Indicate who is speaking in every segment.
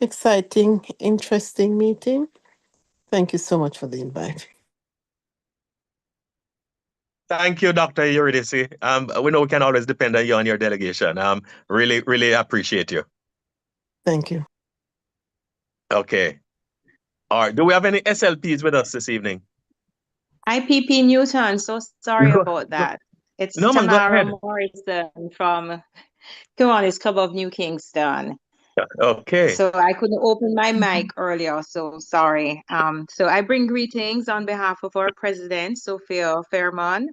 Speaker 1: Exciting, interesting meeting. Thank you so much for the invite.
Speaker 2: Thank you, Dr. Eurydice. We know we can always depend on you and your delegation. Really, really appreciate you.
Speaker 1: Thank you.
Speaker 2: Okay. All right. Do we have any SLPs with us this evening?
Speaker 3: IPP Newton, so sorry about that. It's
Speaker 2: No, man, go
Speaker 3: Tamara
Speaker 2: ahead.
Speaker 3: Morrison from Kiwanis Club of Kingston.
Speaker 2: Okay.
Speaker 3: So I couldn't open my mic earlier, so sorry. So I bring greetings on behalf of our president, Sophia Fairmont,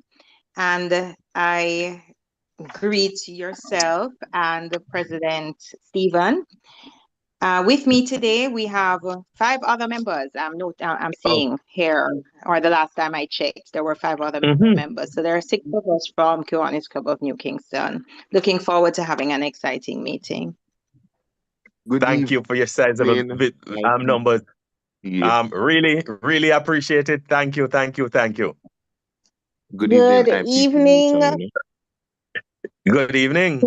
Speaker 3: and I greet yourself and the President Stephen. With me today, we have 5 other members. I'm seeing here, or the last time I checked, there were 5 other members. So there are 6 of us from Kiwanis Club of Kingston. Looking forward to having an exciting meeting.
Speaker 2: Thank you for your sizable numbers. Really, really appreciate it. Thank you, thank you, thank you.
Speaker 4: Good evening.
Speaker 2: Good evening.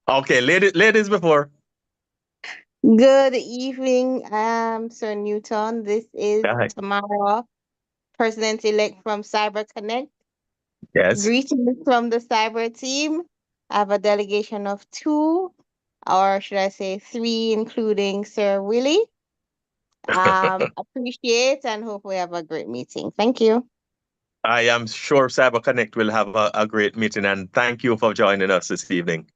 Speaker 2: Okay, ladies before.
Speaker 4: Good evening, Sir Newton. This is Tamara, President-elect from Cyber Connect.
Speaker 2: Yes.
Speaker 4: Greetings from the cyber team. I have a delegation of 2, or should I say 3, including Sir Willie. Appreciate and hope we have a great meeting. Thank you.
Speaker 2: I am sure Cyber Connect will have a great meeting, and thank you for joining us this evening.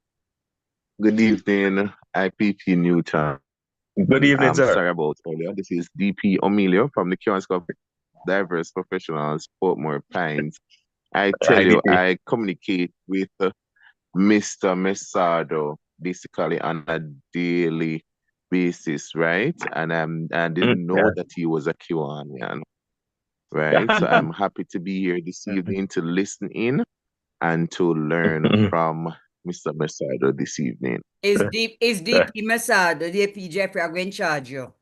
Speaker 5: Good evening, IPP Newton.
Speaker 2: Good evening, sir.
Speaker 5: Sorry about earlier. This is DP Emilio from the Kiwanis Club of Diverse Professionals, Portmore Pines. I tell you, I communicate with Mr. Messado basically on a daily basis, right? And I didn't know that he was a Kiwanian, right? So I'm happy to be here this evening to listen in and to learn from Mr. Messado this evening.
Speaker 6: Is DP Messado, DP Jeffrey, I'm going to charge you.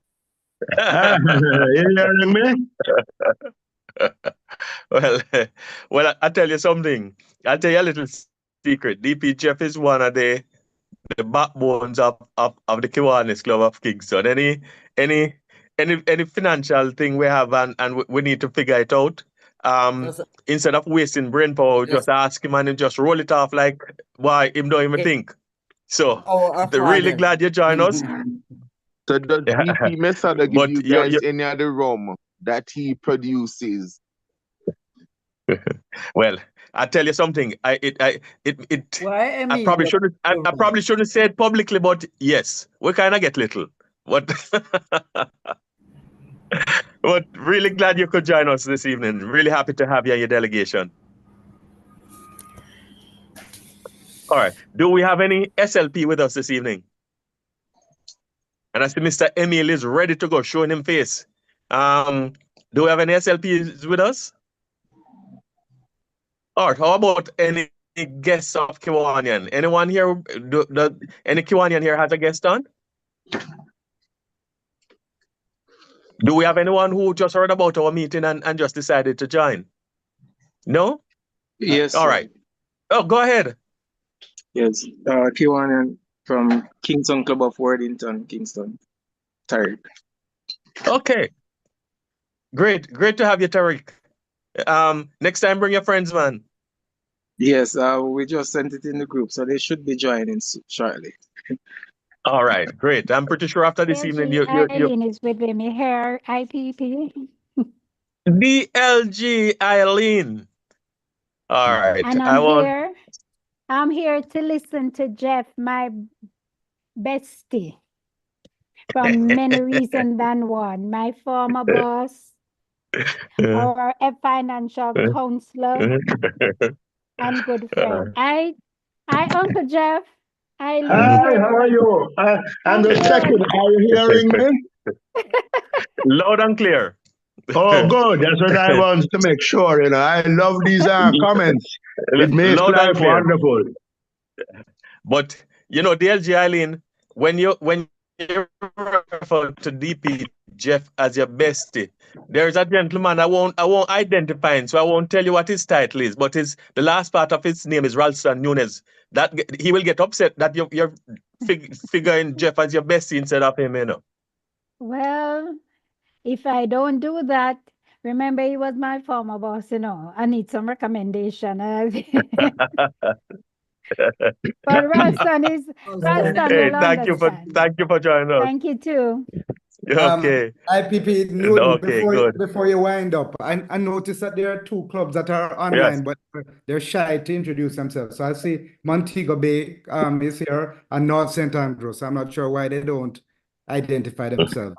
Speaker 5: You hearing me?
Speaker 2: Well, I'll tell you something. I'll tell you a little secret. DP Jeff is one of the backbones of the Kiwanis Club of Kingston. Any financial thing we have and we need to figure it out. Instead of wasting brain power, just ask him and just roll it off like why him don't even think. So really glad you joined us.
Speaker 5: So does DP Messado give you guys any other rum that he produces?
Speaker 2: Well, I tell you something. I probably shouldn't say it publicly, but yes, we kind of get little. But but really glad you could join us this evening. Really happy to have you in your delegation. All right. Do we have any SLP with us this evening? And I see Mr. Emile is ready to go, showing him face. Do we have any SLPs with us? All right. How about any guests of Kiwanian? Anyone here? Any Kiwanian here has a guest on? Do we have anyone who just heard about our meeting and just decided to join? No?
Speaker 7: Yes.
Speaker 2: All right. Oh, go ahead.
Speaker 7: Yes. Kiwanis from Kingston Club of Worthington, Kingston. Tariq.
Speaker 2: Okay. Great to have you, Tariq. Next time, bring your friends, man.
Speaker 7: Yes, we just sent it in the group, so they should be joining shortly.
Speaker 2: All right, great. I'm pretty sure after this evening,
Speaker 8: Eileen is with me here, IPP.
Speaker 2: DLG Eileen. All right.
Speaker 8: And I'm here to listen to Geoff, my bestie, from many reasons than one. My former boss, our financial counselor, and good friend. Uncle Geoff.
Speaker 9: Hi, how are you? I'm just checking. Are you hearing me?
Speaker 2: Loud and clear.
Speaker 9: Oh, good. That's what I want to make sure. I love these comments. It makes life wonderful.
Speaker 2: But DLG Eileen, when you refer to DP Geoff as your bestie, there's a gentleman I won't identify him, so I won't tell you what his title is. But the last part of his name is Ralston Nunes. that he will get upset that you're figuring Geoff as your bestie instead of him, you know.
Speaker 8: Well, if I don't do that, remember he was my former boss, you know. I need some recommendation. But Ralston
Speaker 2: Hey,
Speaker 8: will understand.
Speaker 2: thank you for joining us.
Speaker 8: Thank you too.
Speaker 2: Okay.
Speaker 9: IPP Newton,
Speaker 2: Okay, good.
Speaker 9: before you wind up, I noticed that there are two clubs that are online, but they're shy to introduce themselves. So I see Montego Bay is here and North St. Andrews. I'm not sure why they don't identify themselves.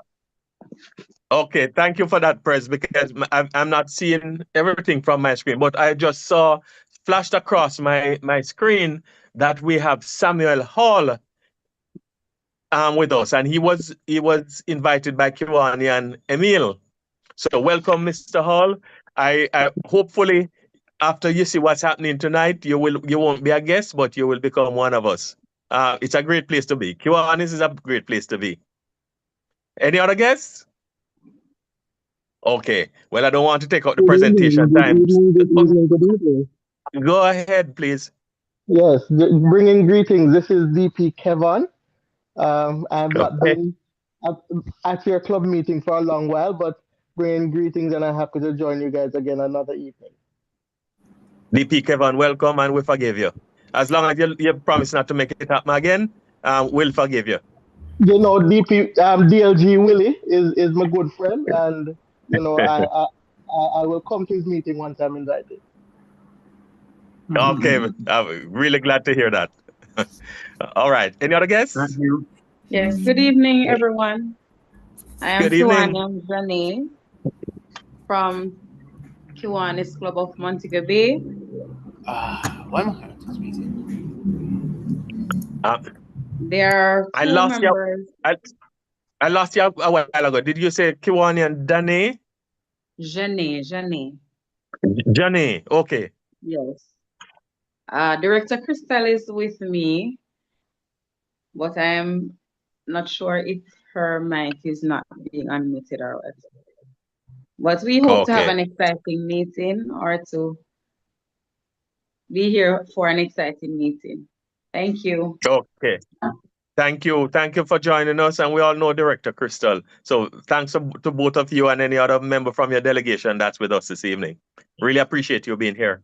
Speaker 2: Okay, thank you for that, Press, because I'm not seeing everything from my screen, but I just saw flashed across my screen that we have Samuel Hall with us, and he was invited by Kiwani and Emele. So welcome, Mr. Hall. I hopefully after you see what's happening tonight, you won't be a guest, but you will become one of us. It's a great place to be. Kiwanis is a great place to be. Any other guests? Okay. Well, I don't want to take out the presentation time. Go ahead, please.
Speaker 10: Yes, bringing greetings. This is DP Kevin. I've not been at your club meeting for a long while, but bringing greetings, and I'm happy to join you guys again another evening.
Speaker 2: DP Kevin, welcome, and we forgive you. As long as you promise not to make it happen again, we'll forgive you.
Speaker 10: You know, DLG Willie is my good friend, and you know, I will come to his meeting once I'm invited.
Speaker 2: Okay, I'm really glad to hear that. All right. Any other guests?
Speaker 11: Thank you. Yes. Good evening, everyone. I am Kiwanis Janae from Kiwanis Club of Montego Bay. There are two members.
Speaker 2: I lost you a while ago. Did you say Kiwani and Danae?
Speaker 11: Janae.
Speaker 2: Janae, okay.
Speaker 11: Yes. Director Crystal is with me, but I am not sure if her mic is not being unmuted or what. But we hope to have an exciting meeting or to be here for an exciting meeting. Thank you.
Speaker 2: Okay. Thank you. Thank you for joining us. And we all know Director Crystal. So thanks to both of you and any other member from your delegation that's with us this evening. Really appreciate you being here.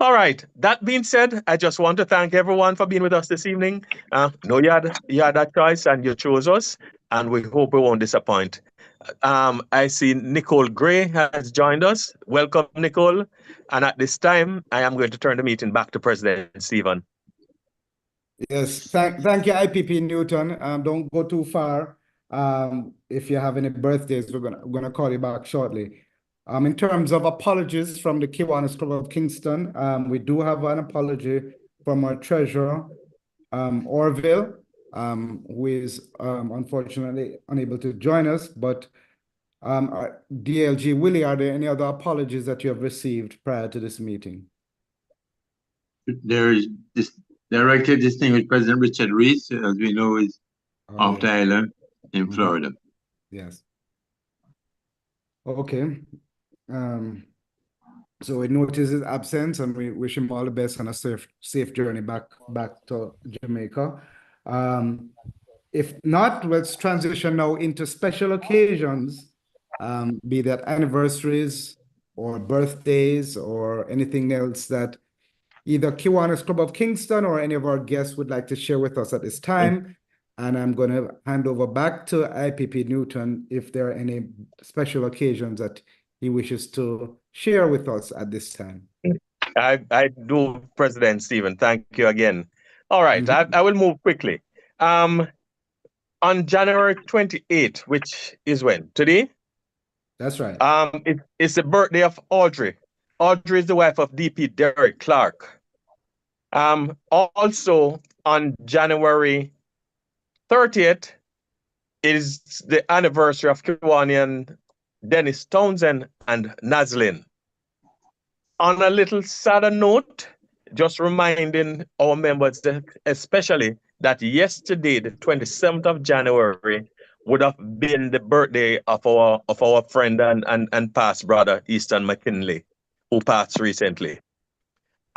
Speaker 2: All right. That being said, I just want to thank everyone for being with us this evening. No, you had that choice and you chose us, and we hope we won't disappoint. I see Nicole Gray has joined us. Welcome, Nicole. And at this time, I am going to turn the meeting back to President Stephen.
Speaker 9: Yes, thank you, IPP Newton. Don't go too far. If you have any birthdays, we're gonna call you back shortly. In terms of apologies from the Kiwanis Club of Kingston, we do have an apology from our treasurer, Orville, who is unfortunately unable to join us. But DLG Willie, are there any other apologies that you have received prior to this meeting?
Speaker 11: There is this Director Distinguished President Richard Reese, as we know, is off the island in Florida.
Speaker 9: Yes. Okay. So we notice his absence, and we wish him all the best and a safe journey back to Jamaica. If not, let's transition now into special occasions, be that anniversaries or birthdays or anything else that either Kiwanis Club of Kingston or any of our guests would like to share with us at this time. And I'm going to hand over back to IPP Newton if there are any special occasions that he wishes to share with us at this time.
Speaker 2: I do, President Stephen. Thank you again. All right, I will move quickly. On January 28th, which is when? Today?
Speaker 9: That's right.
Speaker 2: It's the birthday of Audrey. Audrey is the wife of DP Derek Clarke. Also on January 30th is the anniversary of Kiwani and Dennis Townsend and Naslin. On a little sadder note, just reminding our members that especially that yesterday, the 27th of January, would have been the birthday of our friend and past brother, Easton McKinley, who passed recently.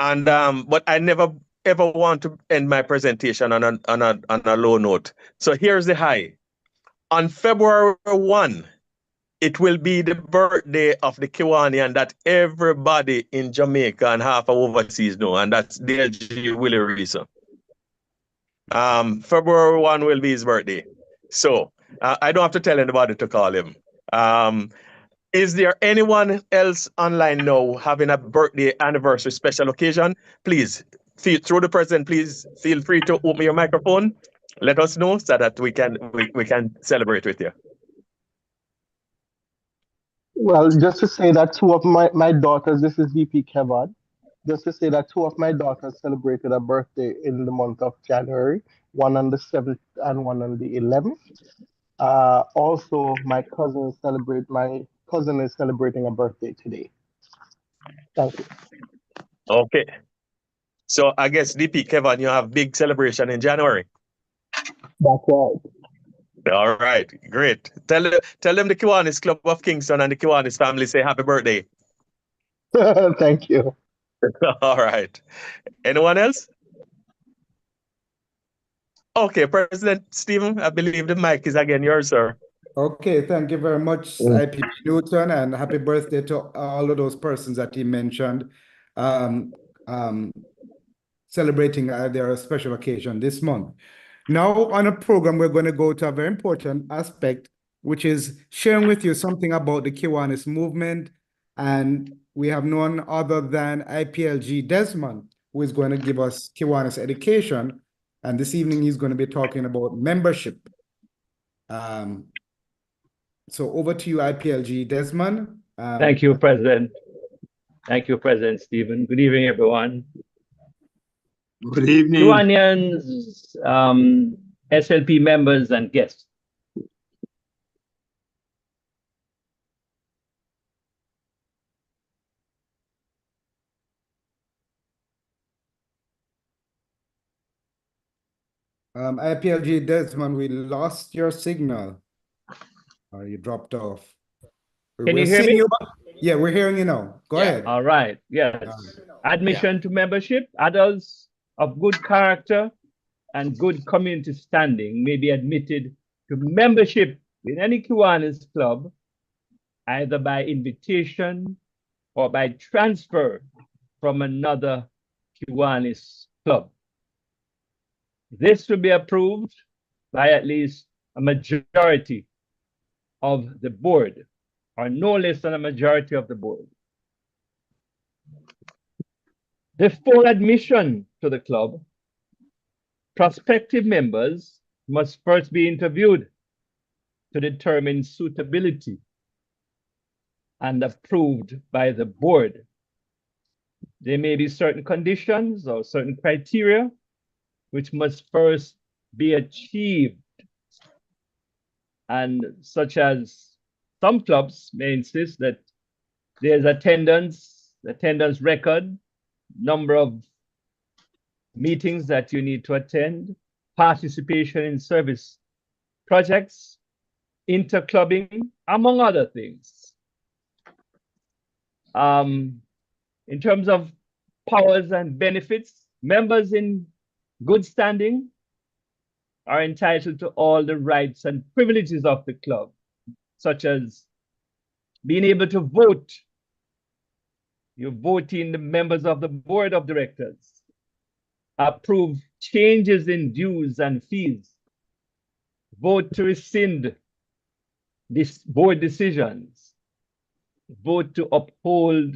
Speaker 2: And but I never ever want to end my presentation on a low note. So here's the high. On February 1, it will be the birthday of the Kiwanian that everybody in Jamaica and half of overseas know, and that's DLG Willie Reeser. February 1 will be his birthday. So I don't have to tell anybody to call him. Is there anyone else online now having a birthday anniversary special occasion? Please, through the president, please feel free to open your microphone. Let us know so that we can celebrate with you.
Speaker 10: Well, just to say that two of my daughters, this is VP Kevin, just to say that two of my daughters celebrated a birthday in the month of January, one on the 7th and one on the 11th. Also, my cousin is celebrating a birthday today. Thank you.
Speaker 2: Okay. So I guess DP Kevin, you have big celebration in January.
Speaker 10: That's right.
Speaker 2: All right, great. Tell them the Kiwanis Club of Kingston and the Kiwanis family say happy birthday.
Speaker 10: Thank you.
Speaker 2: All right. Anyone else? Okay, President Stephen, I believe the mic is again yours, sir.
Speaker 9: Okay, thank you very much, IPP Newton, and happy birthday to all of those persons that he mentioned, celebrating their special occasion this month. Now, on a program, we're going to go to a very important aspect, which is sharing with you something about the Kiwanis movement. And we have none other than IPLG Desmond, who is going to give us Kiwanis education. And this evening, he's going to be talking about membership. So over to you, IPLG Desmond.
Speaker 12: Thank you, President. Thank you, President Stephen. Good evening, everyone.
Speaker 13: Good evening.
Speaker 12: Kiwanians, SLP members and guests.
Speaker 9: IPLG Desmond, we lost your signal. You dropped off.
Speaker 12: Can you hear me?
Speaker 9: Yeah, we're hearing you now. Go ahead.
Speaker 12: All right. Yes. Admission to membership. Adults of good character and good community standing may be admitted to membership in any Kiwanis club, either by invitation or by transfer from another Kiwanis club. This will be approved by at least a majority of the board, or no less than a majority of the board. Before admission to the club, prospective members must first be interviewed to determine suitability and approved by the board. There may be certain conditions or certain criteria which must first be achieved, and such as some clubs may insist that there's attendance record, number of meetings that you need to attend, participation in service projects, interclubbing, among other things. In terms of powers and benefits, members in good standing are entitled to all the rights and privileges of the club, such as being able to vote. You vote in the members of the board of directors, approve changes in dues and fees, vote to rescind board decisions, vote to uphold,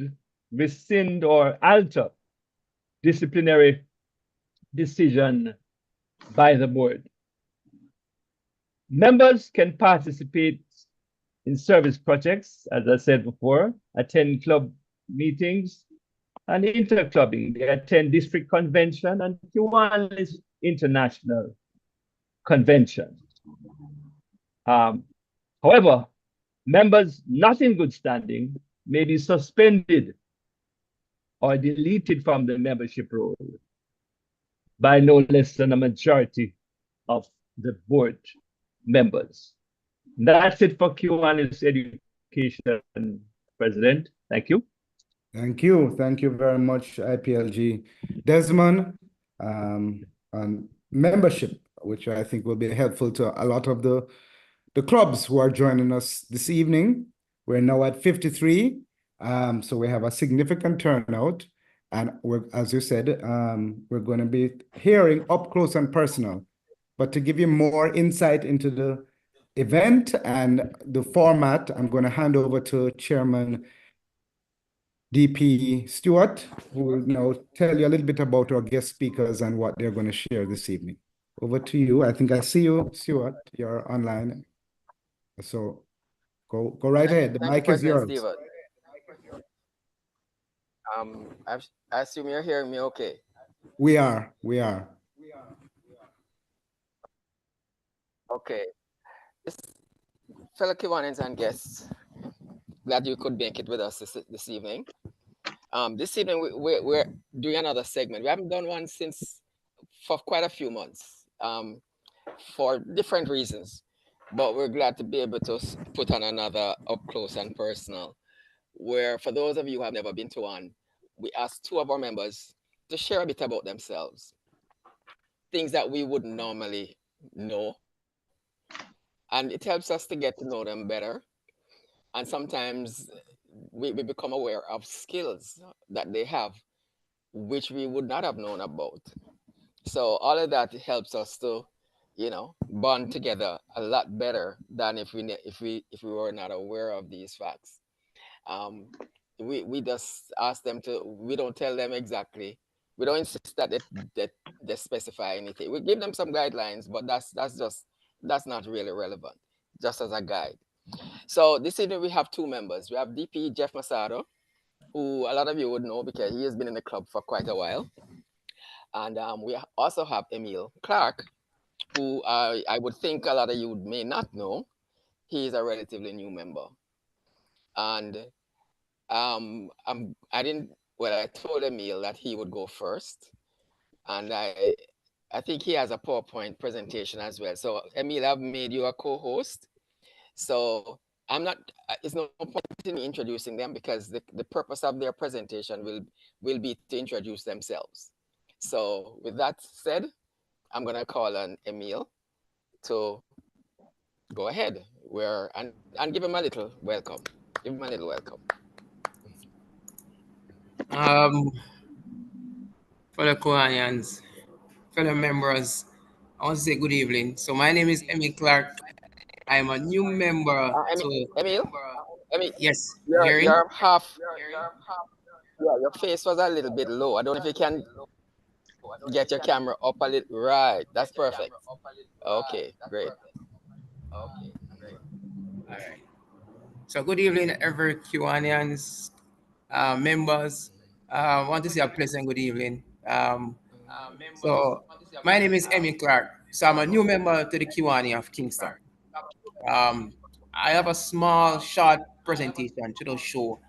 Speaker 12: rescind, or alter disciplinary decision by the board. Members can participate in service projects, as I said before, attend club meetings and interclubbing. They attend district convention and Kiwanis international convention. However, members not in good standing may be suspended or deleted from the membership roll by no less than a majority of the board members. That's it for Kiwanis education, President. Thank you.
Speaker 9: Thank you. Thank you very much, IPLG. Desmond, on membership, which I think will be helpful to a lot of the clubs who are joining us this evening. We're now at 53, so we have a significant turnout. And as you said, we're going to be hearing up close and personal. But to give you more insight into the event and the format, I'm going to hand over to Chairman DP Stewart, who will now tell you a little bit about our guest speakers and what they're going to share this evening. Over to you. I think I see you, Stewart. You're online. So go right ahead. The mic is yours.
Speaker 14: I assume you're hearing me okay.
Speaker 9: We are.
Speaker 14: Okay. Fellow Kiwanis and guests, glad you could make it with us this evening. This evening we're doing another segment. We haven't done one for quite a few months, for different reasons, but we're glad to be able to put on another up close and personal, where for those of you who have never been to one, we asked two of our members to share a bit about themselves, things that we wouldn't normally know, and it helps us to get to know them better. And sometimes we become aware of skills that they have, which we would not have known about. So all of that helps us to, bond together a lot better than if we were not aware of these facts. We just ask them to. We don't tell them exactly. We don't insist that they specify anything. We give them some guidelines, but that's not really relevant. Just as a guide. So this evening we have two members. We have DP Geoff Messado, who a lot of you would know because he has been in the club for quite a while. And we also have Emele Clarke, who I would think a lot of you may not know. He is a relatively new member. And I told Emele that he would go first. And I think he has a PowerPoint presentation as well. So Emele, I've made you a co-host. So it's no point in me introducing them because the purpose of their presentation will be to introduce themselves. So with that said, I'm gonna call on Emele to go ahead and give him a little welcome. Give him a little welcome.
Speaker 15: Fellow Kiwanians, fellow members, I want to say good evening. So my name is Emele Clarke. I'm a new member to
Speaker 14: Emele?
Speaker 15: Yes,
Speaker 14: your face was a little bit low. I don't know if you can get your camera up a little. Right, that's perfect. Okay, great.
Speaker 15: All right. So good evening, every Kiwanians, members. I want to say a pleasant good evening. So my name is Emele Clarke. So I'm a new member to the Kiwani of Kingston. I have a small, short presentation to show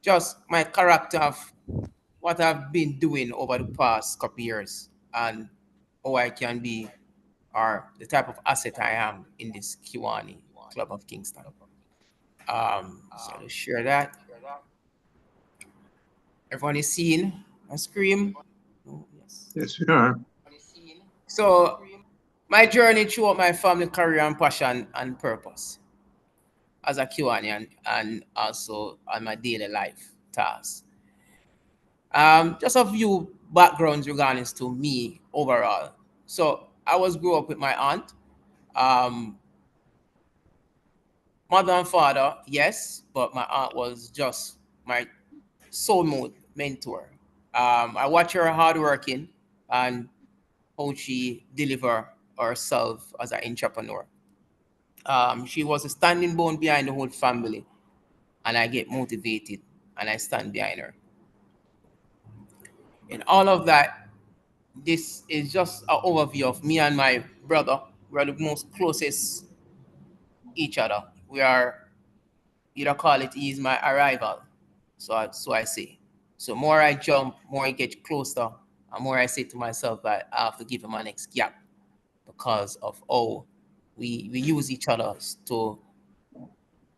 Speaker 15: just my character of what I've been doing over the past couple years and how I can be, or the type of asset I am in this Kiwani Club of Kingston. So to share that. Everyone is seeing a screen?
Speaker 13: Yes, we are.
Speaker 15: So my journey throughout my family, career, and passion and purpose as a Kiwani and also on my daily life tasks. Just a few backgrounds regarding to me overall. So I grew up with my aunt, mother and father, yes, but my aunt was just my soul mentor. I watch her hardworking and how she deliver herself as an entrepreneur. She was a standing bone behind the whole family, and I get motivated and I stand behind her. In all of that, this is just an overview of me and my brother. We are the most closest each other. We are, you call it, he is my arrival. So I say. So more I jump, more I get closer, and more I say to myself that I have to give him my next gap because of how we use each other to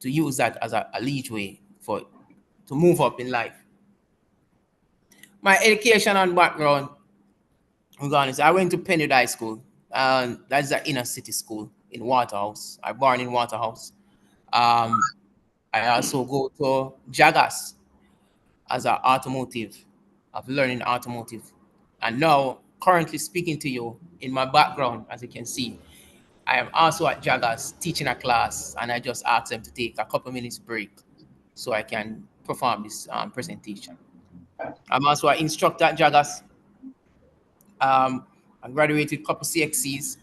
Speaker 15: use that as a lead way to move up in life. My education and background, regardless, I went to Penwood High School. That's an inner city school in Waterhouse. I born in Waterhouse. I also go to Jagas as an automotive, of learning automotive. And now, currently speaking to you, in my background, as you can see, I am also at Jagas teaching a class, and I just asked them to take a couple minutes break so I can perform this presentation. I'm also an instructor at Jagas. I graduated a couple CXCs,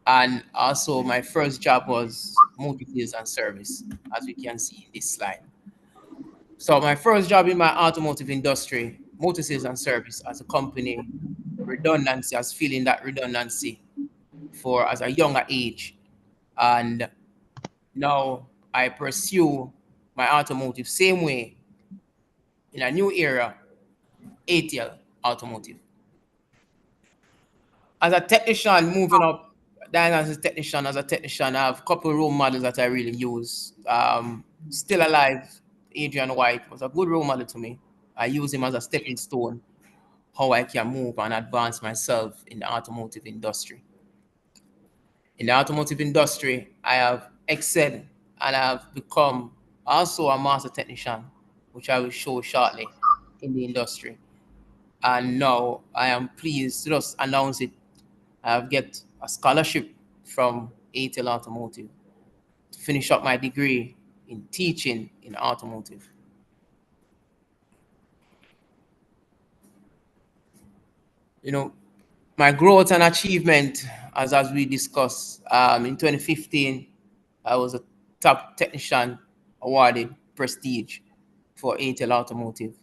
Speaker 15: and also my first job was multi sales and service, as you can see in this slide. So my first job in my automotive industry, motor sales and service as a company, redundancy, as feeling that redundancy for as a younger age. And now I pursue my automotive same way in a new era, ATL automotive. As a technician, moving up, then as a technician, I have a couple of role models that I really use. Still alive, Adrian White was a good role model to me. I use him as a stepping stone, how I can move and advance myself in the automotive industry. In the automotive industry, I have excelled and I have become also a master technician, which I will show shortly in the industry. And now I am pleased to just announce it. I have get a scholarship from ATL Automotive to finish up my degree in teaching in automotive. You know, my growth and achievement, as we discussed, in 2015, I was a top technician awarded prestige for ATL Automotive.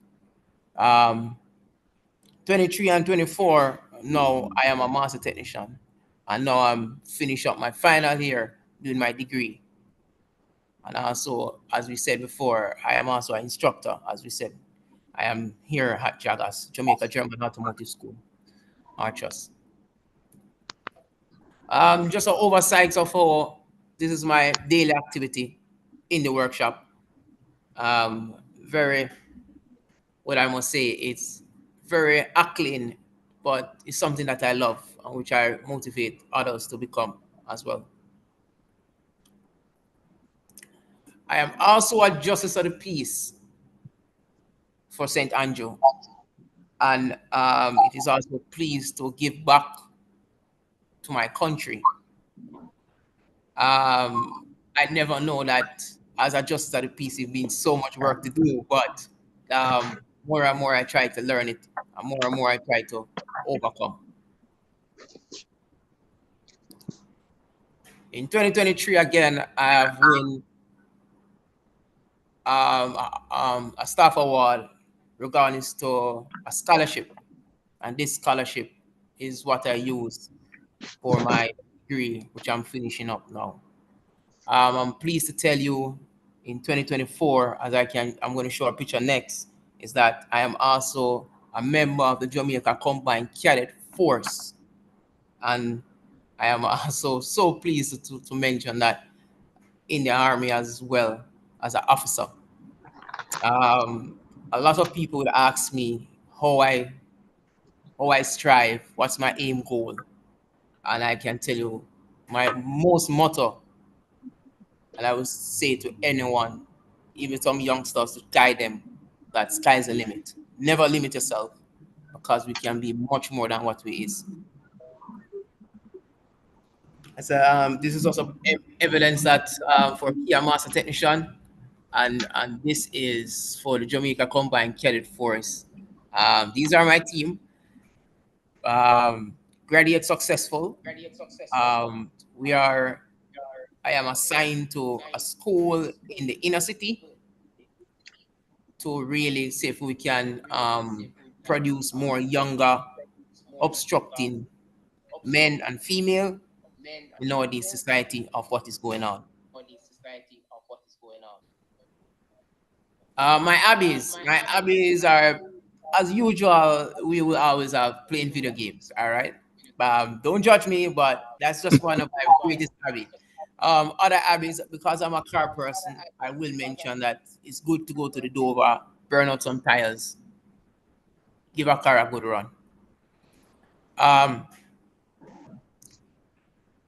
Speaker 15: 23 and 24, now I am a master technician. And now I'm finished up my final year doing my degree. And also, as we said before, I am also an instructor, as we said. I am here at Jagas, Jamaica German Automotive School, Archers. Just an oversight of how this is my daily activity in the workshop. Very, what I must say, it's very clean, but it's something that I love and which I motivate others to become as well. I am also a justice of the peace for St. Andrew, and it is also pleased to give back to my country. I never know that as a justice of the peace, it's been so much work to do, but more and more I try to learn it, and more I try to overcome. In 2023, again, I have won a staff award regarding to a scholarship, and this scholarship is what I use for my degree, which I'm finishing up now. I'm pleased to tell you in 2024, I'm going to show a picture next, is that I am also a member of the Jamaica Combined Cadet Force. And I am also so pleased to mention that in the Army as well as an officer. A lot of people would ask me how I strive, what's my aim goal. And I can tell you my most motto, and I would say to anyone, even some youngsters, to guide them, that sky's the limit. Never limit yourself, because we can be much more than what we is. So this is also evidence that for Kia Master Technician, and this is for the Jamaica Combined Cadet Force. These are my team. Graduate successful. I am assigned to a school in the inner city to really see if we can produce more younger, obstructing men and female in nowadays society of what is going on. My hobbies are, as usual, we will always have playing video games. All right. Don't judge me, but that's just one of my greatest hobby. Other hobbies, because I'm a car person, I will mention that it's good to go to the Dover, burn out some tires, give a car a good run.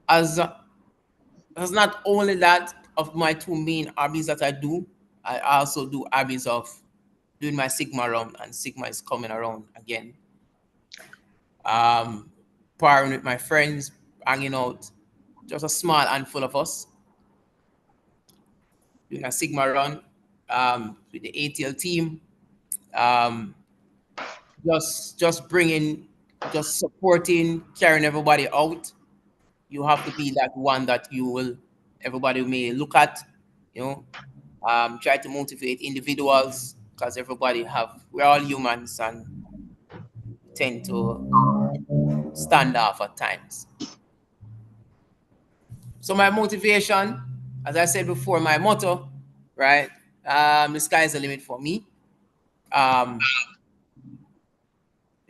Speaker 15: As not only that of my two main hobbies that I do, I also do hobbies of doing my Sigma round, and Sigma is coming around again. Partying with my friends, hanging out, just a small handful of us, doing a Sigma run with the ATL team. Just bringing, just supporting, carrying everybody out. You have to be that one that everybody may look at, try to motivate individuals, because we're all humans and tend to stand off at times. So my motivation, as I said before, my motto, right? The sky is the limit for me.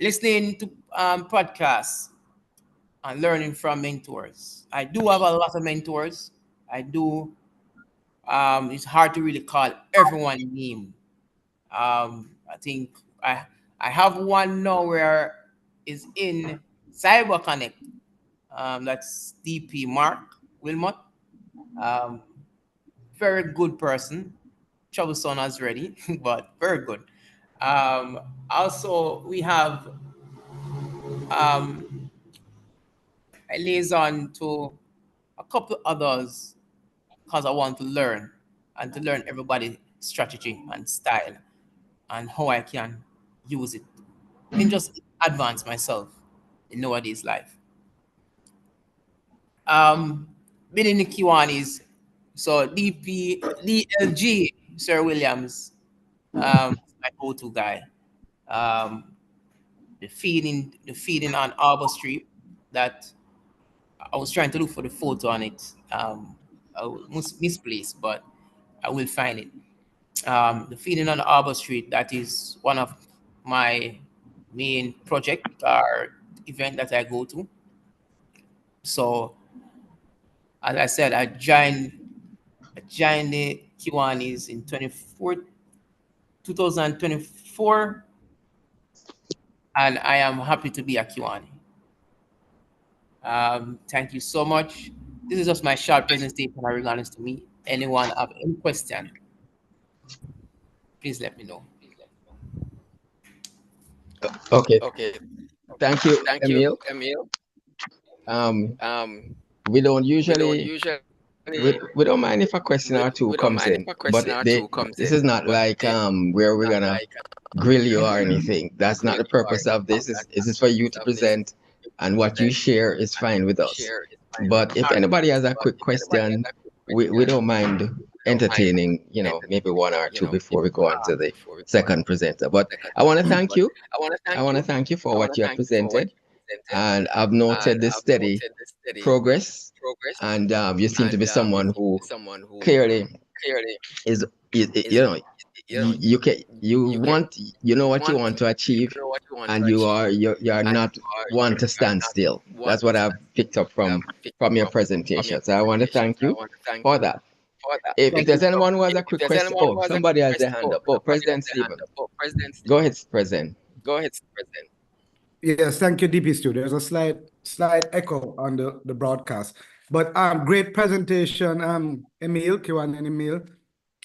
Speaker 15: Listening to podcasts and learning from mentors. I do have a lot of mentors. I do. It's hard to really call everyone name. I think I have one now where is in Cyber Connect. That's DP Mark Wilmot. Very good person. Troublesome as ready, but very good. Also, we have I liaison to a couple others because I want to learn and to learn everybody's strategy and style and how I can use it and just advance myself in nowadays life. Been in the Kiwanis, so DLG Sir Williams, my go-to guy. The feeding on Arbor Street, that I was trying to look for the photo on it. I misplaced, but I will find it. The feeding on Arbor Street, that is one of my main project or event that I go to. So, as I said, I joined the Kiwanis in 2024, and I am happy to be a Kiwani. Thank you so much. This is just my short presentation regarding to me. Anyone have any question? Please let me know.
Speaker 14: Okay.
Speaker 2: Okay.
Speaker 14: Thank you,
Speaker 2: Thank you,
Speaker 14: Emile.
Speaker 2: Emile.
Speaker 14: We don't
Speaker 2: We don't
Speaker 14: usually
Speaker 2: usually
Speaker 14: we don't mind if a question or two
Speaker 2: we don't
Speaker 14: comes
Speaker 2: mind
Speaker 14: in,
Speaker 2: if a
Speaker 14: but
Speaker 2: question or two comes
Speaker 14: this
Speaker 2: in,
Speaker 14: is not
Speaker 2: but
Speaker 14: like
Speaker 2: it's
Speaker 14: where we're
Speaker 2: not
Speaker 14: gonna
Speaker 2: like
Speaker 14: grill you or anything. That's not
Speaker 2: grill
Speaker 14: the
Speaker 2: you or
Speaker 14: purpose of this.
Speaker 2: anything.
Speaker 14: This is for you to
Speaker 2: Of this
Speaker 14: present, and what you
Speaker 2: present
Speaker 14: share is
Speaker 2: and
Speaker 14: fine with us.
Speaker 2: share is fine with
Speaker 14: But if
Speaker 2: us.
Speaker 14: anybody has a
Speaker 2: But
Speaker 14: quick
Speaker 2: if anybody has
Speaker 14: question,
Speaker 2: a quick
Speaker 14: we
Speaker 2: question,
Speaker 14: don't mind
Speaker 2: we don't mind
Speaker 14: entertaining, maybe one or two before we go on to the
Speaker 2: before we go on
Speaker 14: second presenter. But
Speaker 2: second
Speaker 14: I want to
Speaker 2: presenter.
Speaker 14: thank
Speaker 2: But
Speaker 14: you.
Speaker 2: I want to
Speaker 14: I
Speaker 2: thank
Speaker 14: want to
Speaker 2: you.
Speaker 14: thank you for
Speaker 2: I want
Speaker 14: what
Speaker 2: to
Speaker 14: you have
Speaker 2: thank you for what
Speaker 14: presented,
Speaker 2: you presented,
Speaker 14: and I've
Speaker 2: and
Speaker 14: noted the
Speaker 2: I've
Speaker 14: steady
Speaker 2: noted the steady
Speaker 14: progress,
Speaker 2: progress,
Speaker 14: and you seem to
Speaker 2: and
Speaker 14: be
Speaker 2: you
Speaker 14: someone
Speaker 2: seem to
Speaker 14: who
Speaker 2: be someone who
Speaker 14: clearly
Speaker 2: clearly
Speaker 14: is,
Speaker 2: is you know
Speaker 14: you can
Speaker 2: you can
Speaker 14: you know what you
Speaker 2: want
Speaker 14: want to achieve,
Speaker 2: know what you want to
Speaker 14: and
Speaker 2: achieve,
Speaker 14: you're
Speaker 2: and
Speaker 14: not one to
Speaker 2: you're
Speaker 14: stand
Speaker 2: not
Speaker 14: still.
Speaker 2: one
Speaker 14: That's
Speaker 2: to
Speaker 14: what I've
Speaker 2: stand
Speaker 14: picked up
Speaker 2: still. I've picked
Speaker 14: from your
Speaker 2: from your
Speaker 14: presentation. So I want to
Speaker 2: presentation.
Speaker 14: thank
Speaker 2: So I
Speaker 14: you
Speaker 2: want to thank
Speaker 14: for
Speaker 2: you
Speaker 14: that.
Speaker 2: for that.
Speaker 14: If
Speaker 15: Thank you.
Speaker 14: there's anyone who has a
Speaker 2: If
Speaker 14: quick
Speaker 2: there's
Speaker 14: question,
Speaker 2: anyone who
Speaker 14: oh,
Speaker 2: has a
Speaker 14: somebody
Speaker 2: quick
Speaker 14: has their
Speaker 2: question,
Speaker 14: hand
Speaker 2: oh,
Speaker 14: up. Oh,
Speaker 2: somebody has
Speaker 14: President
Speaker 2: their hand
Speaker 14: Stephen,
Speaker 2: up. Oh, President
Speaker 14: go
Speaker 2: Stephen,
Speaker 14: ahead, President.
Speaker 2: go ahead, President.
Speaker 9: Yes, thank you, DP Stu. There's a slight echo on the broadcast. But great presentation, Emile, Kiwan and Emile.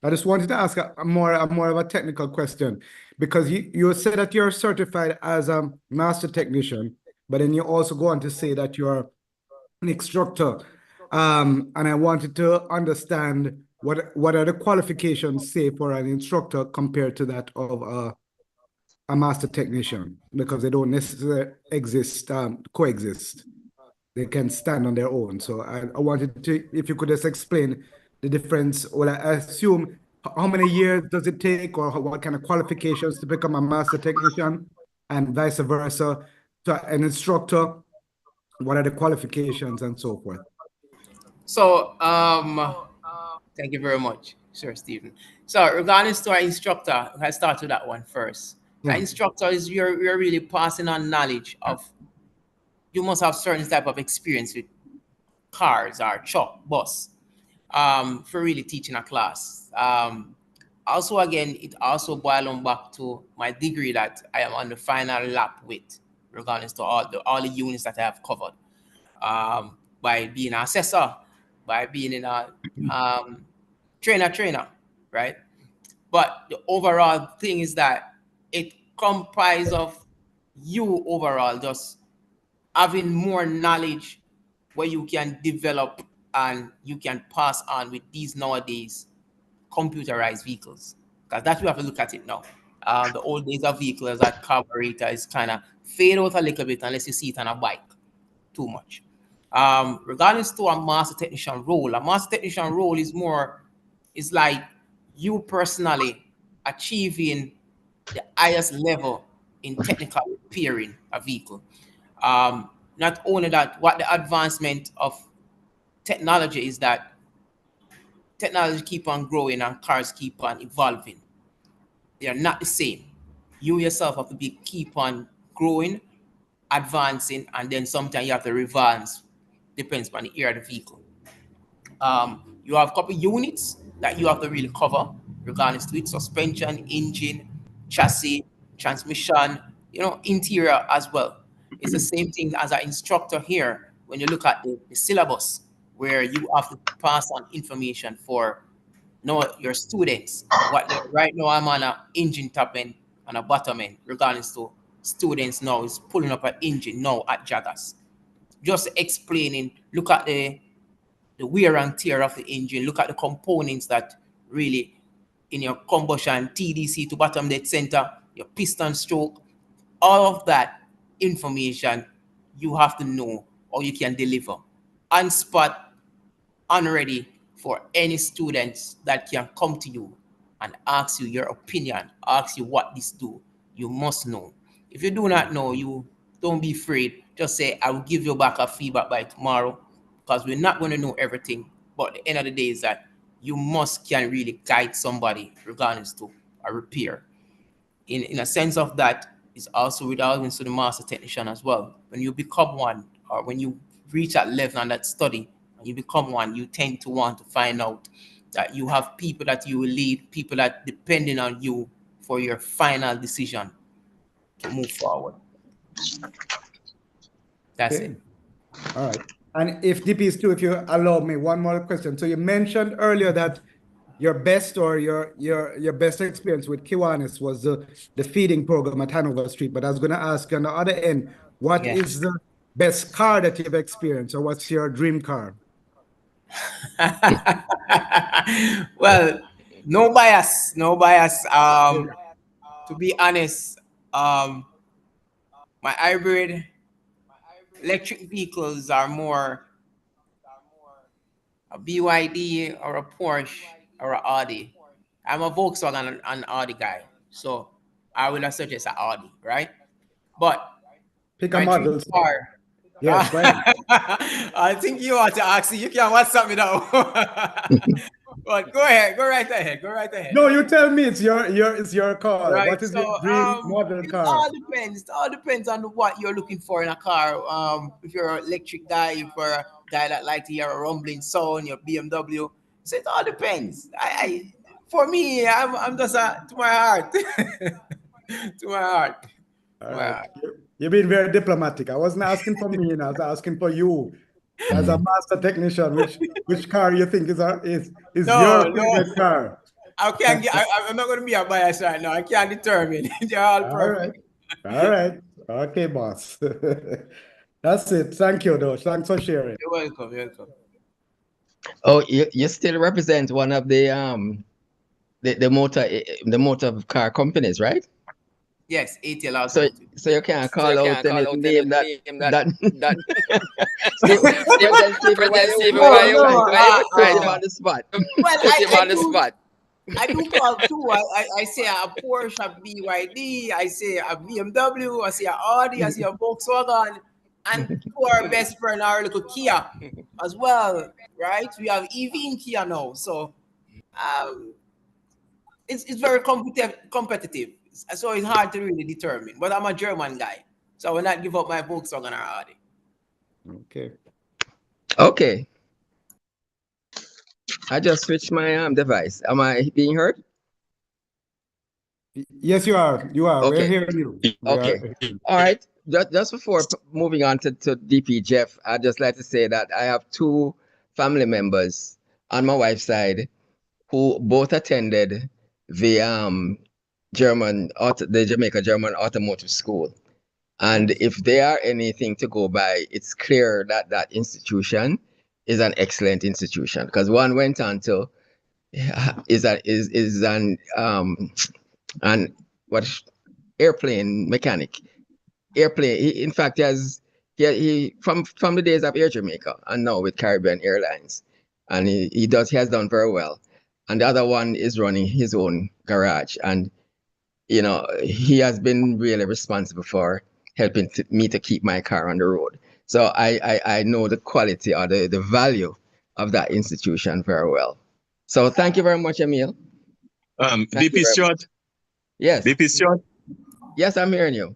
Speaker 9: I just wanted to ask a more of a technical question, because you said that you're certified as a master technician, but then you also go on to say that you're an instructor. And I wanted to understand what are the qualifications, say, for an instructor compared to that of a master technician, because they don't necessarily coexist. They can stand on their own. So I wanted to, if you could just explain the difference. Well, I assume, how many years does it take, or what kind of qualifications to become a master technician, and vice versa to an instructor? What are the qualifications and so forth?
Speaker 15: So, thank you very much, Sir Stephen. So, regarding to our instructor, I start with that one first.
Speaker 9: Yeah.
Speaker 15: An instructor is you're really passing on knowledge of. You must have certain type of experience with cars or truck, bus, for really teaching a class. Also, again, it also boils on back to my degree that I am on the final lap with, regardless to all the units that I have covered. By being an assessor, by being in a trainer, right? But the overall thing is that it comprises of you overall just having more knowledge where you can develop and you can pass on with these nowadays computerized vehicles, because that's what we have to look at it now. The old days of vehicles, that carburetor is kind of fade out a little bit unless you see it on a bike too much. Regarding to a master technician role, a master technician role is like you personally achieving the highest level in technical repairing a vehicle. Not only that, what the advancement of technology is that technology keep on growing and cars keep on evolving. They are not the same. You yourself have to keep on growing, advancing, and then sometimes you have to revance. Depends on the year of the vehicle. You have a couple units that you have to really cover, regardless to it: suspension, engine, chassis, transmission, interior as well. It's the same thing as an instructor here when you look at the syllabus, where you have to pass on information for your students. Right now I'm on a engine top end and a bottom end, regardless to students now is pulling up an engine now at Jaggers. Just explaining, look at the wear and tear of the engine, look at the components that really in your combustion, TDC to bottom dead center, your piston stroke, all of that information you have to know or you can deliver on spot, on ready for any students that can come to you and ask you your opinion, ask you what this do. You must know. If you do not know, you don't be afraid. Just say, I will give you back a feedback by tomorrow, because we're not going to know everything. But at the end of the day is that you can really guide somebody regardless to a repair. In a sense of that, is also without to the master technician as well. When you become one, or when you reach that level and that study, and you become one, you tend to want to find out that you have people that you will lead, people that depending on you for your final decision to move forward. That's it.
Speaker 9: All right. And if DP2, if you allow me one more question. So you mentioned earlier that your best or your best experience with Kiwanis was the feeding program at Hanover Street. But I was going to ask on the other end, what is the best car that you've experienced, or what's your dream car?
Speaker 15: Well, no bias. To be honest, my hybrid electric vehicles are more a BYD or a Porsche or an Audi. I'm a Volkswagen and Audi guy, so I will suggest an Audi, right? But
Speaker 9: pick a model
Speaker 15: car.
Speaker 9: Yes, right.
Speaker 15: I think you want to ask. You can WhatsApp me now. But go ahead. Go right ahead.
Speaker 9: No, you tell me. It's your call.
Speaker 15: Right.
Speaker 9: What is your dream model car?
Speaker 15: It all depends on what you're looking for in a car. If you're an electric guy, if you're a guy that like to hear a rumbling sound, your BMW. So it all depends. For me, I'm just to my heart. To my heart.
Speaker 9: All right. You've been very diplomatic. I wasn't asking for me, I was asking for you as a master technician. Which car you think is your favorite car?
Speaker 15: I'm not going to be a bias right now. I can't determine. They're all perfect.
Speaker 9: All right. Okay, boss. That's it. Thank you, though. Thanks for sharing.
Speaker 15: You're welcome.
Speaker 14: Oh, you still represent one of the motor car companies, right?
Speaker 15: Yes, ATL also.
Speaker 14: So you can't call out any name that on the spot.
Speaker 15: Well, I do call too. I say a Porsche, a BYD, I say a BMW, I say a Audi, I say a Volkswagen, and to our best friend, our little Kia as well, right? We have EV in Kia now, so it's very competitive. So it's hard to really determine. But I'm a German guy, so I will not give up my Volkswagen or Audi.
Speaker 14: Okay. I just switched my device. Am I being heard?
Speaker 9: Yes, you are. You are. We're
Speaker 14: Okay.
Speaker 9: hearing you. We
Speaker 14: Okay.
Speaker 9: are.
Speaker 14: All right. Just before moving on to DP Geoff, I'd just like to say that I have two family members on my wife's side who both attended the the Jamaica German Automotive School. And if they are anything to go by, it's clear that that institution is an excellent institution, because one went on to is an what airplane mechanic. In fact, he from the days of Air Jamaica and now with Caribbean Airlines, and he has done very well. And the other one is running his own garage, and he has been really responsible for helping me to keep my car on the road. So I know the quality or the value of that institution very well. So thank you very much, Emele.
Speaker 2: DP Stewart.
Speaker 14: Yes.
Speaker 2: DP Stewart.
Speaker 14: Yes, I'm hearing you.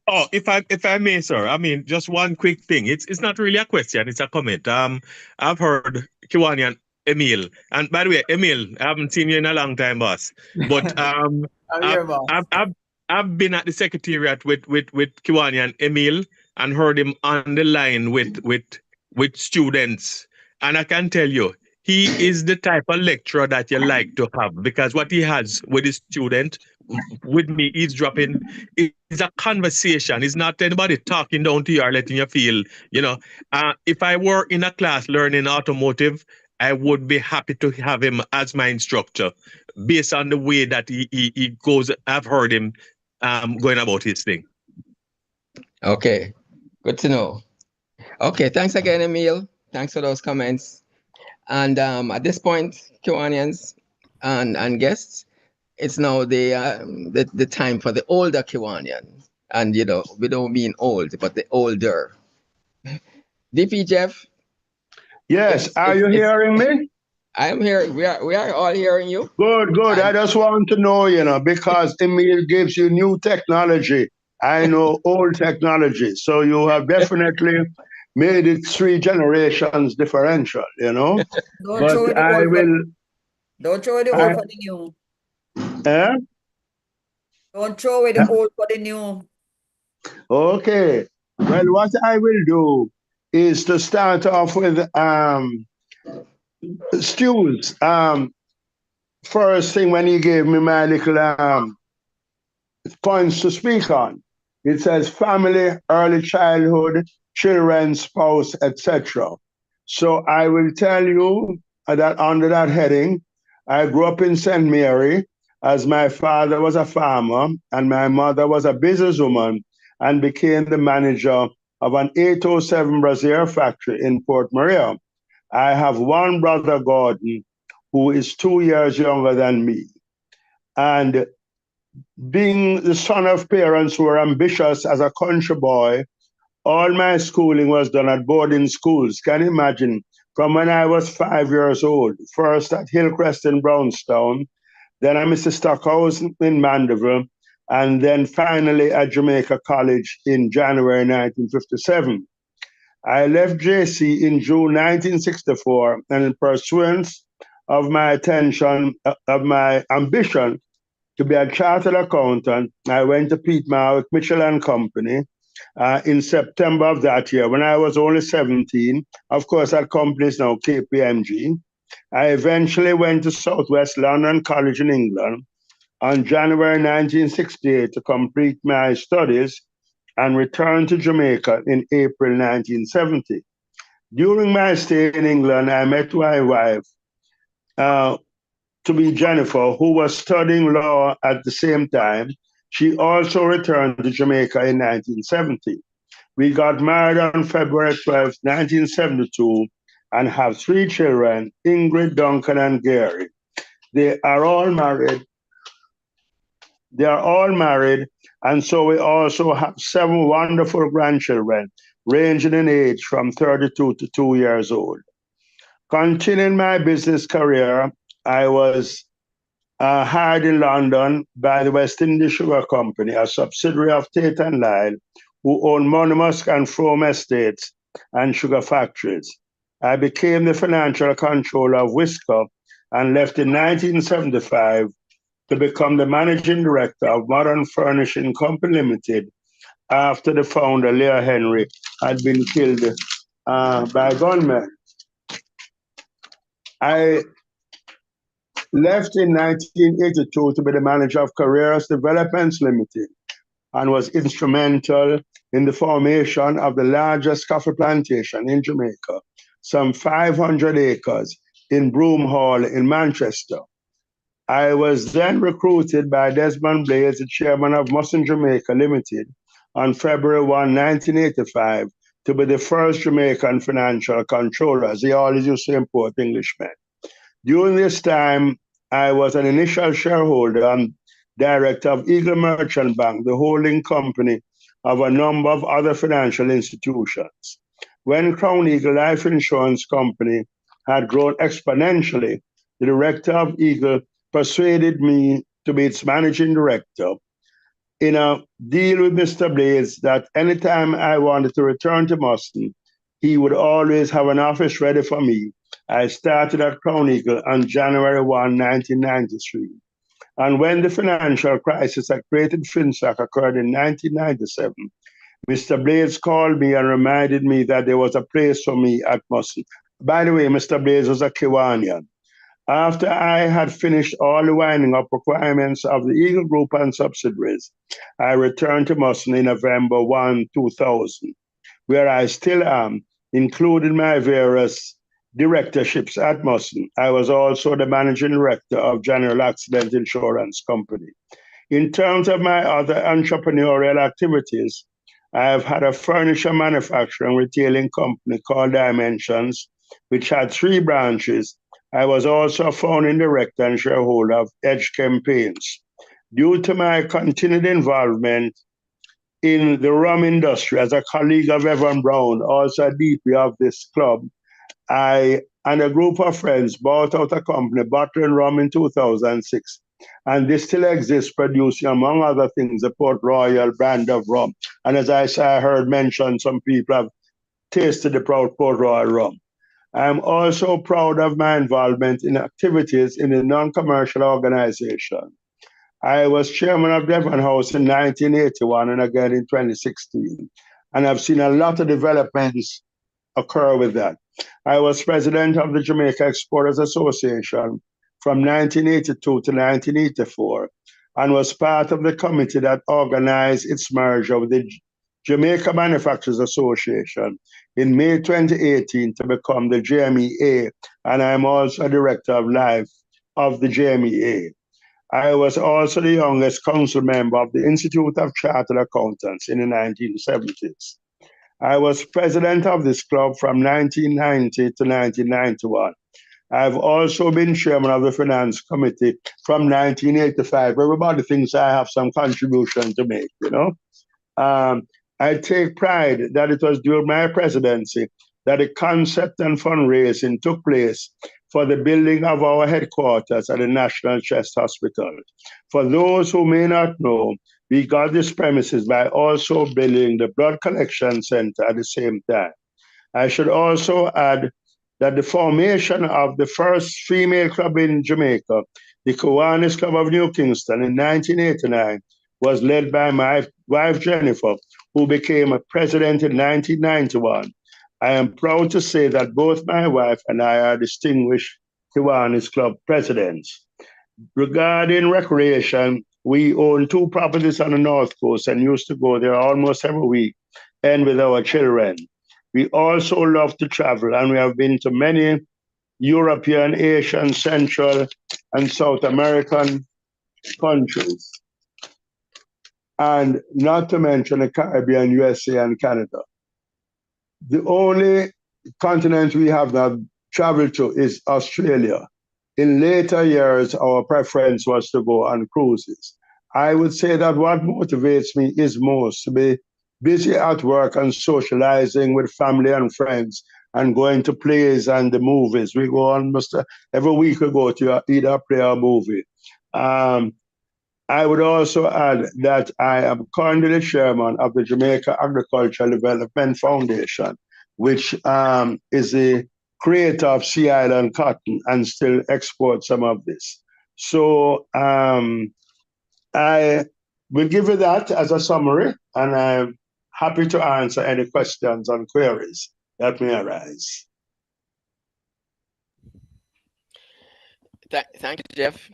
Speaker 2: Oh, if I may, sir, I mean, just one quick thing. It's not really a question, it's a comment. I've heard Kiwani and Emele, and by the way, Emele, I haven't seen you in a long time, boss. But
Speaker 15: I'm here, boss.
Speaker 2: I've been at the secretariat with Kiwani and Emele and heard him on the line with students, and I can tell you, he is the type of lecturer that you like to have, because what he has with his student, with me eavesdropping, is a conversation. It's not anybody talking down to you or letting you feel, if I were in a class learning automotive, I would be happy to have him as my instructor based on the way that he goes. I've heard him going about his thing.
Speaker 14: Okay, good to know. Okay, thanks again, Emele. Thanks for those comments. And at this point, Kiwanians and guests, it's now the time for the older Kiwanians. And we don't mean old, but the older. DP Geoff?
Speaker 16: Yes, are you hearing me?
Speaker 14: I am hearing. We are all hearing you.
Speaker 16: Good. I just want to know, because Emele gives you new technology. I know old technology. So you have definitely made it 3 generations differential,
Speaker 6: Don't
Speaker 16: But
Speaker 6: throw it
Speaker 16: I
Speaker 6: old
Speaker 16: will.
Speaker 6: Don't throw it old for the new.
Speaker 16: Eh?
Speaker 6: Don't throw away the old for the new.
Speaker 16: Okay. Well, what I will do is to start off with Stu's first thing when he gave me my little points to speak on. It says family, early childhood, children, spouse, etc. So I will tell you that under that heading, I grew up in St. Mary, as my father was a farmer and my mother was a businesswoman and became the manager of an 807 brassiere factory in Port Maria. I have one brother, Gordon, who is 2 years younger than me. And being the son of parents who were ambitious as a country boy, all my schooling was done at boarding schools. Can you imagine? From when I was 5 years old, first at Hillcrest in Brownstown, then at Mr. Stockhouse in Mandeville, and then finally at Jamaica College in January 1957. I left JC in June 1964, and in pursuance of my ambition to be a chartered accountant, I went to Petemoor with Mitchell and Company in September of that year when I was only 17. Of course, that company is now KPMG. I eventually went to Southwest London College in England on January 1968 to complete my studies and returned to Jamaica in April 1970. During my stay in England, I met my wife, to be Jennifer, who was studying law at the same time. She also returned to Jamaica in 1970. We got married on February 12, 1972, and have 3 children, Ingrid, Duncan, and Gary. They are all married. And so we also have 7 wonderful grandchildren, ranging in age from 32 to 2 years old. Continuing my business career, I was hired in London by the West Indies Sugar Company, a subsidiary of Tate and Lyle, who own Monimusk and Frome Estates and sugar factories. I became the financial controller of Whisker and left in 1975 to become the managing director of Modern Furnishing Company Limited after the founder, Leah Henry, had been killed by gunmen. I left in 1982 to be the manager of Careers Developments Limited and was instrumental in the formation of the largest coffee plantation in Jamaica, some 500 acres in Broome Hall in Manchester. I was then recruited by Desmond Blaze, the chairman of Musson Jamaica Limited, on February 1, 1985, to be the first Jamaican financial controller, as he always used to import Englishmen. During this time, I was an initial shareholder and director of Eagle Merchant Bank, the holding company of a number of other financial institutions. When Crown Eagle Life Insurance Company had grown exponentially, the director of Eagle persuaded me to be its managing director in a deal with Mr. Blaze that anytime I wanted to return to Musson, he would always have an office ready for me. I started at Crown Eagle on January 1, 1993. And when the financial crisis at Creative FinSac occurred in 1997, Mr. Blaze called me and reminded me that there was a place for me at Musson. By the way, Mr. Blaze was a Kiwanian. After I had finished all the winding up requirements of the Eagle Group and subsidiaries, I returned to Musson in November 1, 2000, where I still am, including my various directorships at Musson. I was also the managing director of General Accident Insurance Company. In terms of my other entrepreneurial activities, I have had a furniture manufacturing retailing company called Dimensions, which had 3 branches. I was also a founding director and shareholder of Edge Campaigns. Due to my continued involvement in the rum industry as a colleague of Evan Brown, also a DP of this club, I and a group of friends bought out a company, Bottling Rum, in 2006. And this still exists, producing, among other things, the Port Royal brand of rum. And as I heard mentioned, some people have tasted the Port Royal rum. I'm also proud of my involvement in activities in a non-commercial organization. I was chairman of Devon House in 1981 and again in 2016. And I've seen a lot of developments occur with that. I was president of the Jamaica Exporters Association from 1982 to 1984 and was part of the committee that organized its merger with the Jamaica Manufacturers Association in May 2018 to become the JMEA, and I'm also a director of life of the JMEA. I was also the youngest council member of the Institute of Chartered Accountants in the 1970s. I was president of this club from 1990 to 1991. I've also been chairman of the finance committee from 1985. Everybody thinks I have some contribution to make, you know. I take pride that it was during my presidency that the concept and fundraising took place for the building of our headquarters at the National Chest Hospital. For those who may not know, we got this premises by also building the blood collection center at the same time. I should also add that the formation of the first female club in Jamaica, the Kiwanis Club of Kingston, in 1989, was led by my wife Jennifer, who became a president in 1991. I am proud to say that both my wife and I are distinguished Kiwanis Club presidents. Regarding recreation, we own 2 properties on the North Coast and used to go there almost every week and with our children. We also love to travel, and we have been to many European, Asian, Central, and South American countries, and not to mention the Caribbean, USA, and Canada. The only continent we have not traveled to is Australia. In later years, our preference was to go on cruises. I would say that what motivates me is most to be busy at work and socializing with family and friends and going to plays and the movies. We go almost every week we go to either play or movie. I would also add that I am currently the chairman of the Jamaica Agricultural Development Foundation, which is the creator of Sea Island cotton and still exports some of this. So I will give you that as a summary, and I'm happy to answer any questions and queries that may arise.
Speaker 14: Thank you, Geoff.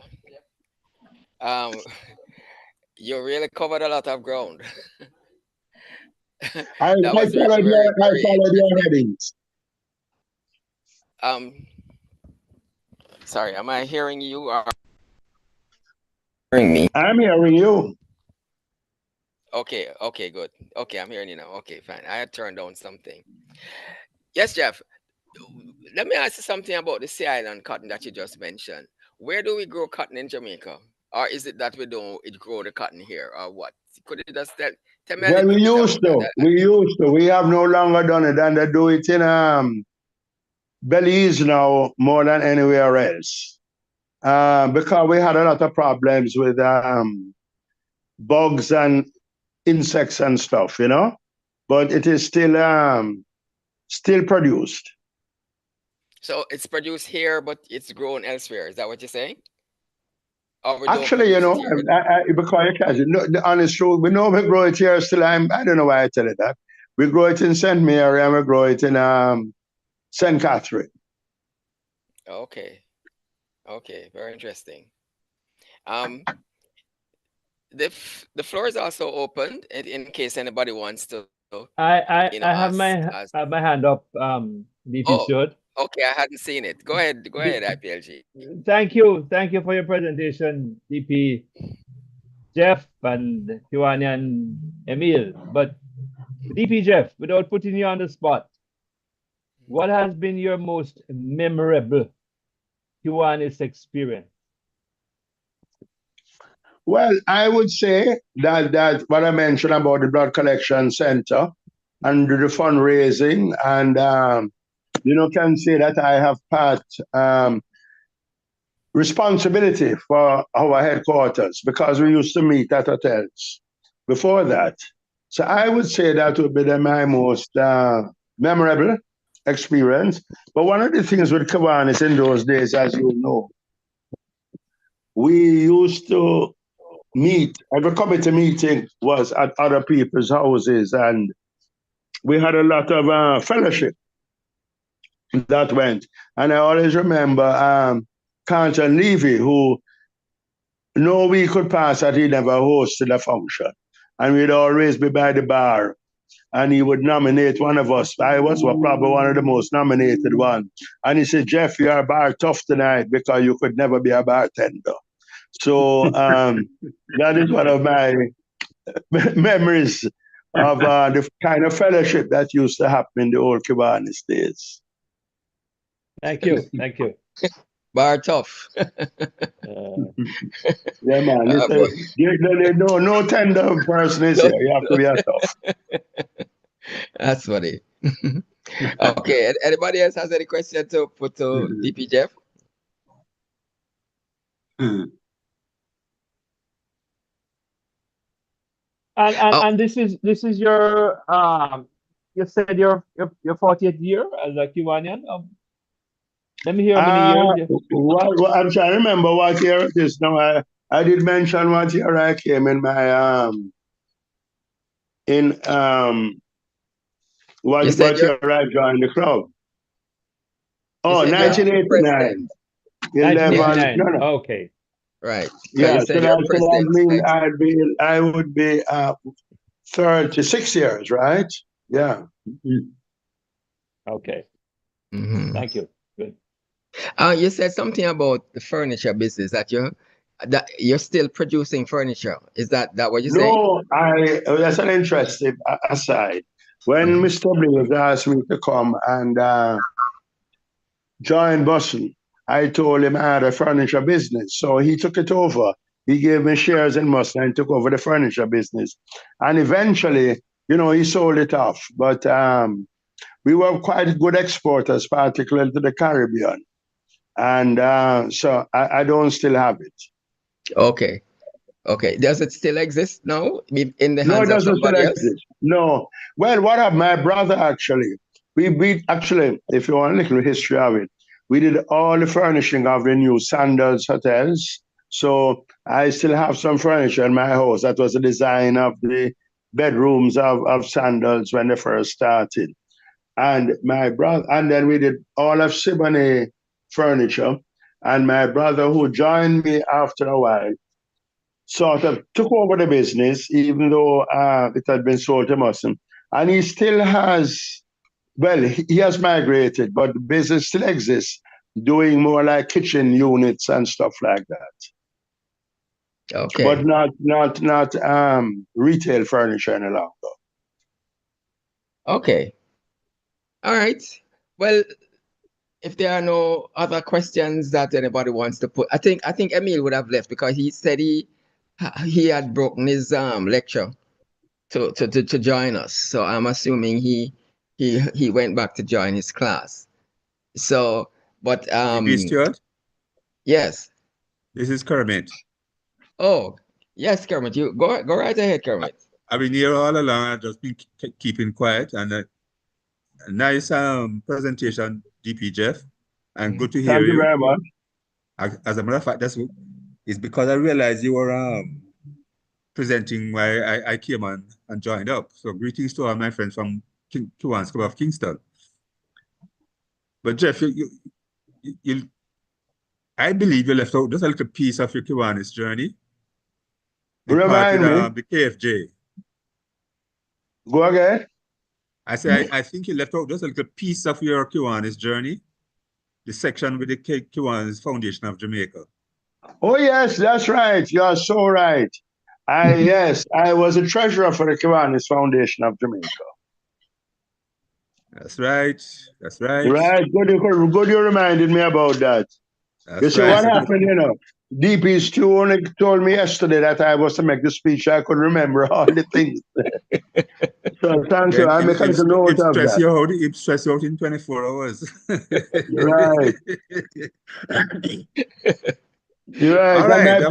Speaker 14: You really covered a lot of ground.
Speaker 16: I
Speaker 14: was really
Speaker 16: followed your headings.
Speaker 14: Sorry, am I hearing you or hearing me?
Speaker 16: I'm hearing you.
Speaker 14: Okay, good. Okay, I'm hearing you now. Okay, fine. I had turned down something. Yes, Geoff. Let me ask you something about the Sea Island cotton that you just mentioned. Where do we grow cotton in Jamaica? Or is it that we don't grow the cotton here, or what? Could you just tell me a
Speaker 16: Well,
Speaker 14: little
Speaker 16: we
Speaker 14: bit
Speaker 16: used
Speaker 14: about
Speaker 16: to.
Speaker 14: that?
Speaker 16: We used to. We have no longer done it, and they do it in Belize now more than anywhere else. Because we had a lot of problems with bugs and insects and stuff, you know. But it is still produced.
Speaker 14: So it's produced here, but it's grown elsewhere. Is that what you're saying? Or we
Speaker 16: Actually, you know, because you can't, no, the honest truth, we know we grow it here still. I don't know why I tell you that. We grow it in St. Mary and we grow it in St. Catherine.
Speaker 14: Okay, very interesting. The floor is also open in case anybody wants to.
Speaker 12: I have my hand up, DP Short.
Speaker 14: Okay, I hadn't seen it. Go ahead, IPLG.
Speaker 12: Thank you for your presentation, DP Geoff and Kiwani and Emile. But DP Geoff, without putting you on the spot, what has been your most memorable Kiwanis experience?
Speaker 16: Well, I would say that what I mentioned about the blood collection center and the fundraising, and can say that I have part responsibility for our headquarters because we used to meet at hotels before that. So I would say that would be my most memorable experience. But one of the things with Kiwanis in those days, as you know, we used to meet. Every committee meeting was at other people's houses, and we had a lot of fellowship that went. And I always remember Carlton Levy, who no week could pass that he never hosted a function. And we'd always be by the bar, and he would nominate one of us. I was probably one of the most nominated ones. And he said, Geoff, you are bar tough tonight because you could never be a bartender. So that is one of my memories of the kind of fellowship that used to happen in the old Kiwanis days.
Speaker 12: Thank you.
Speaker 14: Bar tough.
Speaker 16: Yeah, man. No tender person is here. You have to be a tough.
Speaker 14: That's funny. Okay. Anybody else has any question to put to DP Geoff?
Speaker 12: And this is your you said your 40th year as a Kiwanian. Let me hear how many years.
Speaker 16: I'm trying to remember what year it is now. I did mention what year I came in my what year I joined the club. Oh, 1989.
Speaker 12: 1989.
Speaker 16: No.
Speaker 12: Okay.
Speaker 14: Right.
Speaker 16: Yeah, so that means I would be 36 years, right? Yeah.
Speaker 12: Okay.
Speaker 14: Mm-hmm.
Speaker 12: Thank you. Good.
Speaker 14: You said something about the furniture business that you're still producing furniture. Is that what you're saying?
Speaker 16: No, that's an interesting aside. When Mr. Blaze asked me to come and join Boston, I told him I had a furniture business. So he took it over. He gave me shares in Boston and took over the furniture business. And eventually, he sold it off. But we were quite good exporters, particularly to the Caribbean. And so I don't still have it.
Speaker 14: Okay. Does it still exist now in the hands of somebody else?
Speaker 16: No. Well, what of my brother actually? We actually, if you want a little history of it, we did all the furnishing of the new Sandals hotels So I still have some furniture in my house. That was the design of the bedrooms of Sandals when they first started. And my brother, and then we did all of Siboney furniture. And my brother, who joined me after a while, sort of took over the business, even though it had been sold to Muslim. And he still has, well, he has migrated, but the business still exists, doing more like kitchen units and stuff like that.
Speaker 14: Okay.
Speaker 16: But not retail furniture any longer.
Speaker 14: Okay. All right. Well, if there are no other questions that anybody wants to put, I think Emile would have left because he said he had broken his lecture to join us. So I'm assuming he went back to join his class. So, but
Speaker 17: DP Stewart?
Speaker 14: Yes.
Speaker 17: This is Kermit.
Speaker 14: Oh, yes, Kermit. You go right ahead, Kermit.
Speaker 17: I've been here all along. I've just been keeping quiet, and a nice presentation, DP Geoff, and good to hear
Speaker 16: Thank you very much.
Speaker 17: As a matter of fact, it's because I realized you were presenting why I came on and joined up. So greetings to all my friends from Kiwanis Club of KIngston. But Geoff, I believe you left out just a little piece of your Kiwanis journey. The part with the KFJ.
Speaker 16: Go again.
Speaker 17: I say I think you left out just a little piece of your Kiwanis journey. The section with the Kiwanis Foundation of Jamaica.
Speaker 16: Oh yes, that's right. You're so right. Yes, I was a treasurer for the Kiwanis Foundation of Jamaica.
Speaker 17: That's right. That's right.
Speaker 16: Right. Good you reminded me about that.
Speaker 17: That's
Speaker 16: you see
Speaker 17: right.
Speaker 16: what happened, you know? DP Stu only told me yesterday that I was to make the speech. I couldn't remember all the things. So thank you. I make a little note of that.
Speaker 17: It stress you out in 24 hours.
Speaker 16: Right. You're right.
Speaker 17: All right.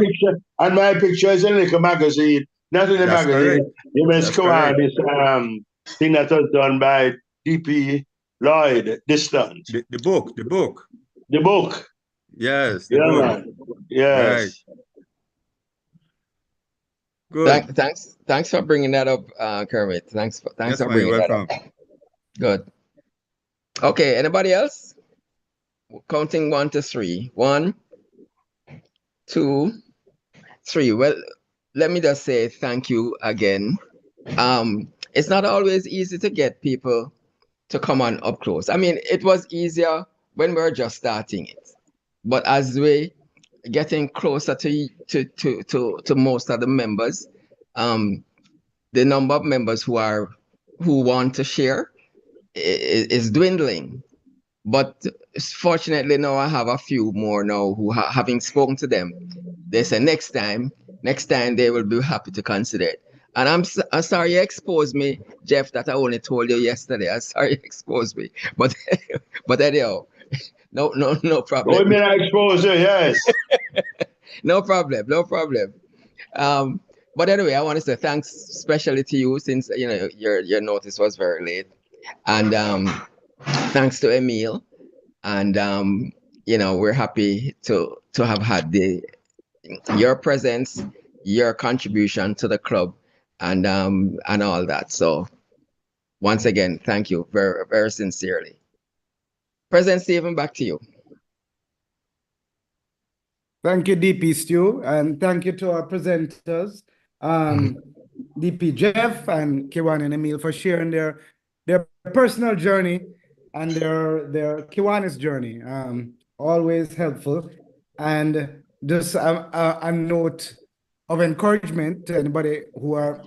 Speaker 16: And my picture is in like a magazine. Not in the magazine.
Speaker 17: Correct.
Speaker 16: You must come on this thing that was done by DP Lloyd Distant.
Speaker 17: The book.
Speaker 16: The book.
Speaker 17: Yes.
Speaker 16: The book. Man. Yes.
Speaker 17: Right. Good.
Speaker 14: Thanks for bringing that up, Kermit. Thanks for bringing that up. Good. Okay. Anybody else? Counting 1 to 3. 1, 2, 3. Well, let me just say thank you again. It's not always easy to get people to come on up close. I mean, it was easier when we were just starting it, but as we getting closer to most of the members, the number of members who want to share is dwindling. But fortunately now I have a few more now who having spoken to them, they say next time they will be happy to consider it. And I'm sorry you exposed me, Geoff, that I only told you yesterday. I'm sorry you exposed me. But anyhow, no problem.
Speaker 16: Oh, me I expose you, yes.
Speaker 14: No problem. But anyway, I want to say thanks especially to you, since you know your notice was very late. And thanks to Emile. And you know, we're happy to have had your presence, your contribution to the club, and all that. So once again, thank you very, very sincerely. President Stephen, back to you.
Speaker 9: Thank you, DP Stu, and thank you to our presenters, DP Geoff and Kiwan and Emile, for sharing their personal journey and their Kiwanis journey. Always helpful. And just a note of encouragement to anybody who are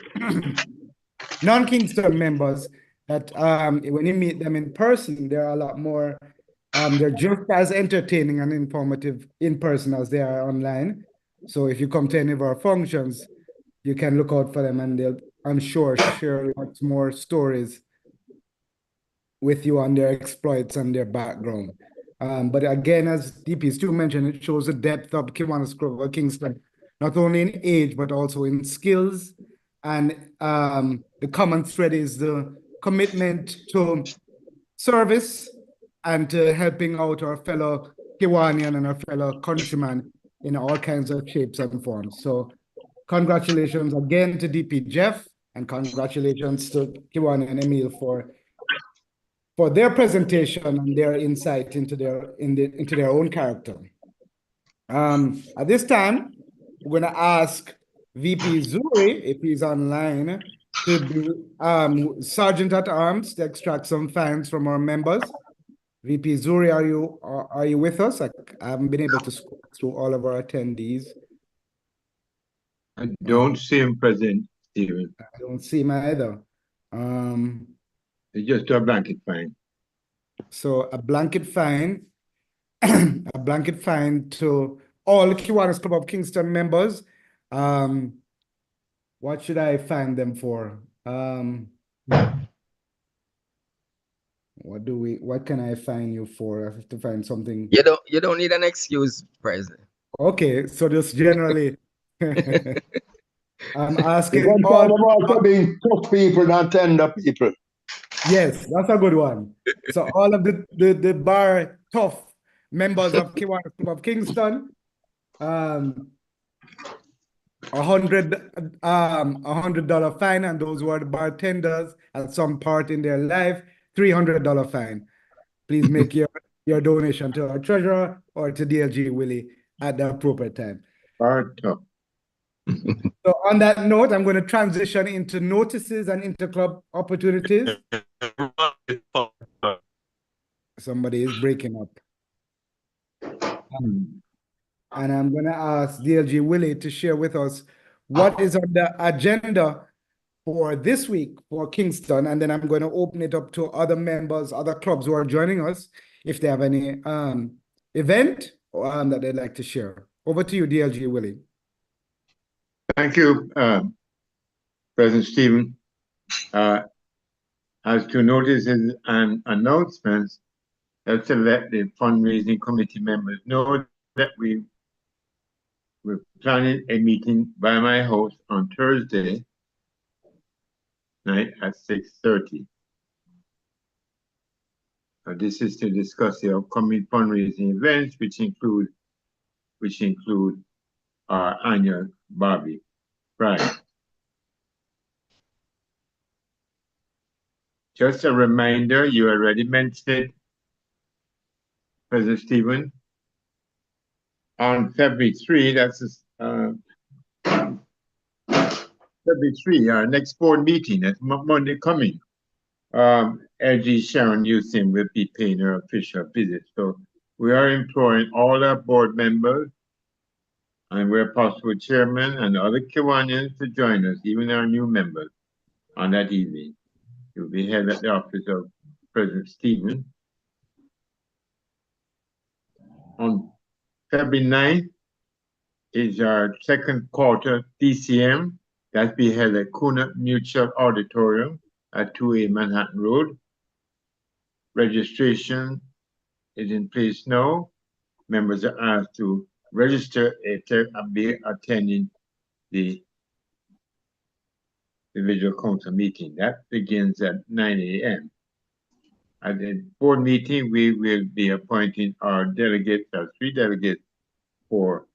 Speaker 9: non-Kingston members, that when you meet them in person, they're a lot more, they're just as entertaining and informative in person as they are online. So if you come to any of our functions, you can look out for them, and they'll, I'm sure, share lots more stories with you on their exploits and their background. But again, as DP Stu mentioned, it shows the depth of Kiwanis Club of KIngston, not only in age, but also in skills. And the common thread is the commitment to service and to helping out our fellow Kiwanian and our fellow countrymen in all kinds of shapes and forms. So congratulations again to DP Geoff, and congratulations to Kiwani and Emele for their presentation and their insight into their own character. At this time, we're going to ask VP Zuri, if he's online, to be Sergeant at Arms to extract some fines from our members. VP Zuri, are you with us? I haven't been able to scroll through all of our attendees.
Speaker 18: I don't see him present, Stephen.
Speaker 9: I don't see him either.
Speaker 18: It's just a blanket fine.
Speaker 9: So a blanket fine, a blanket fine to all Kiwanis Club of Kingston members. What should I fine them for? What can I fine you for? I have to find something.
Speaker 14: You don't need an excuse, President.
Speaker 9: Okay, so just generally I'm asking
Speaker 16: One
Speaker 9: all
Speaker 16: about being tough people, not tender people.
Speaker 9: Yes, that's a good one. So all of the bar tough members of Kiwanis Club of Kingston, $100 fine, and those who are the bartenders at some part in their life, $300 fine. Please make your donation to our treasurer or to DLG Willie at the appropriate time. So on that note, I'm going to transition into notices and interclub opportunities. Somebody is breaking up. And I'm going to ask DLG Willie to share with us what is on the agenda for this week for Kingston. And then I'm going to open it up to other members, other clubs who are joining us, if they have any event that they'd like to share. Over to you, DLG Willie.
Speaker 18: Thank you, President Stephen. As to notices and announcements, let's let the fundraising committee members know that we're planning a meeting by my house on Thursday night at 6:30. This is to discuss the upcoming fundraising events, which include our annual Barbie Friday. Just a reminder, you already mentioned it, President Stephen, on February 3, that's February 3, our next board meeting, that's Monday coming. LG Sharon Houston will be paying her official visit. So we are imploring all our board members and where possible chairman and other Kiwanians to join us, even our new members, on that evening. It will be held at the office of President Stephen. On February 9th is our second quarter DCM. That's be held at Kuna Mutual Auditorium at 2A Manhattan Road. Registration is in place now. Members are asked to register if they be attending the individual council meeting. That begins at 9 a.m. At the board meeting, we will be appointing our delegates, our 3 delegates for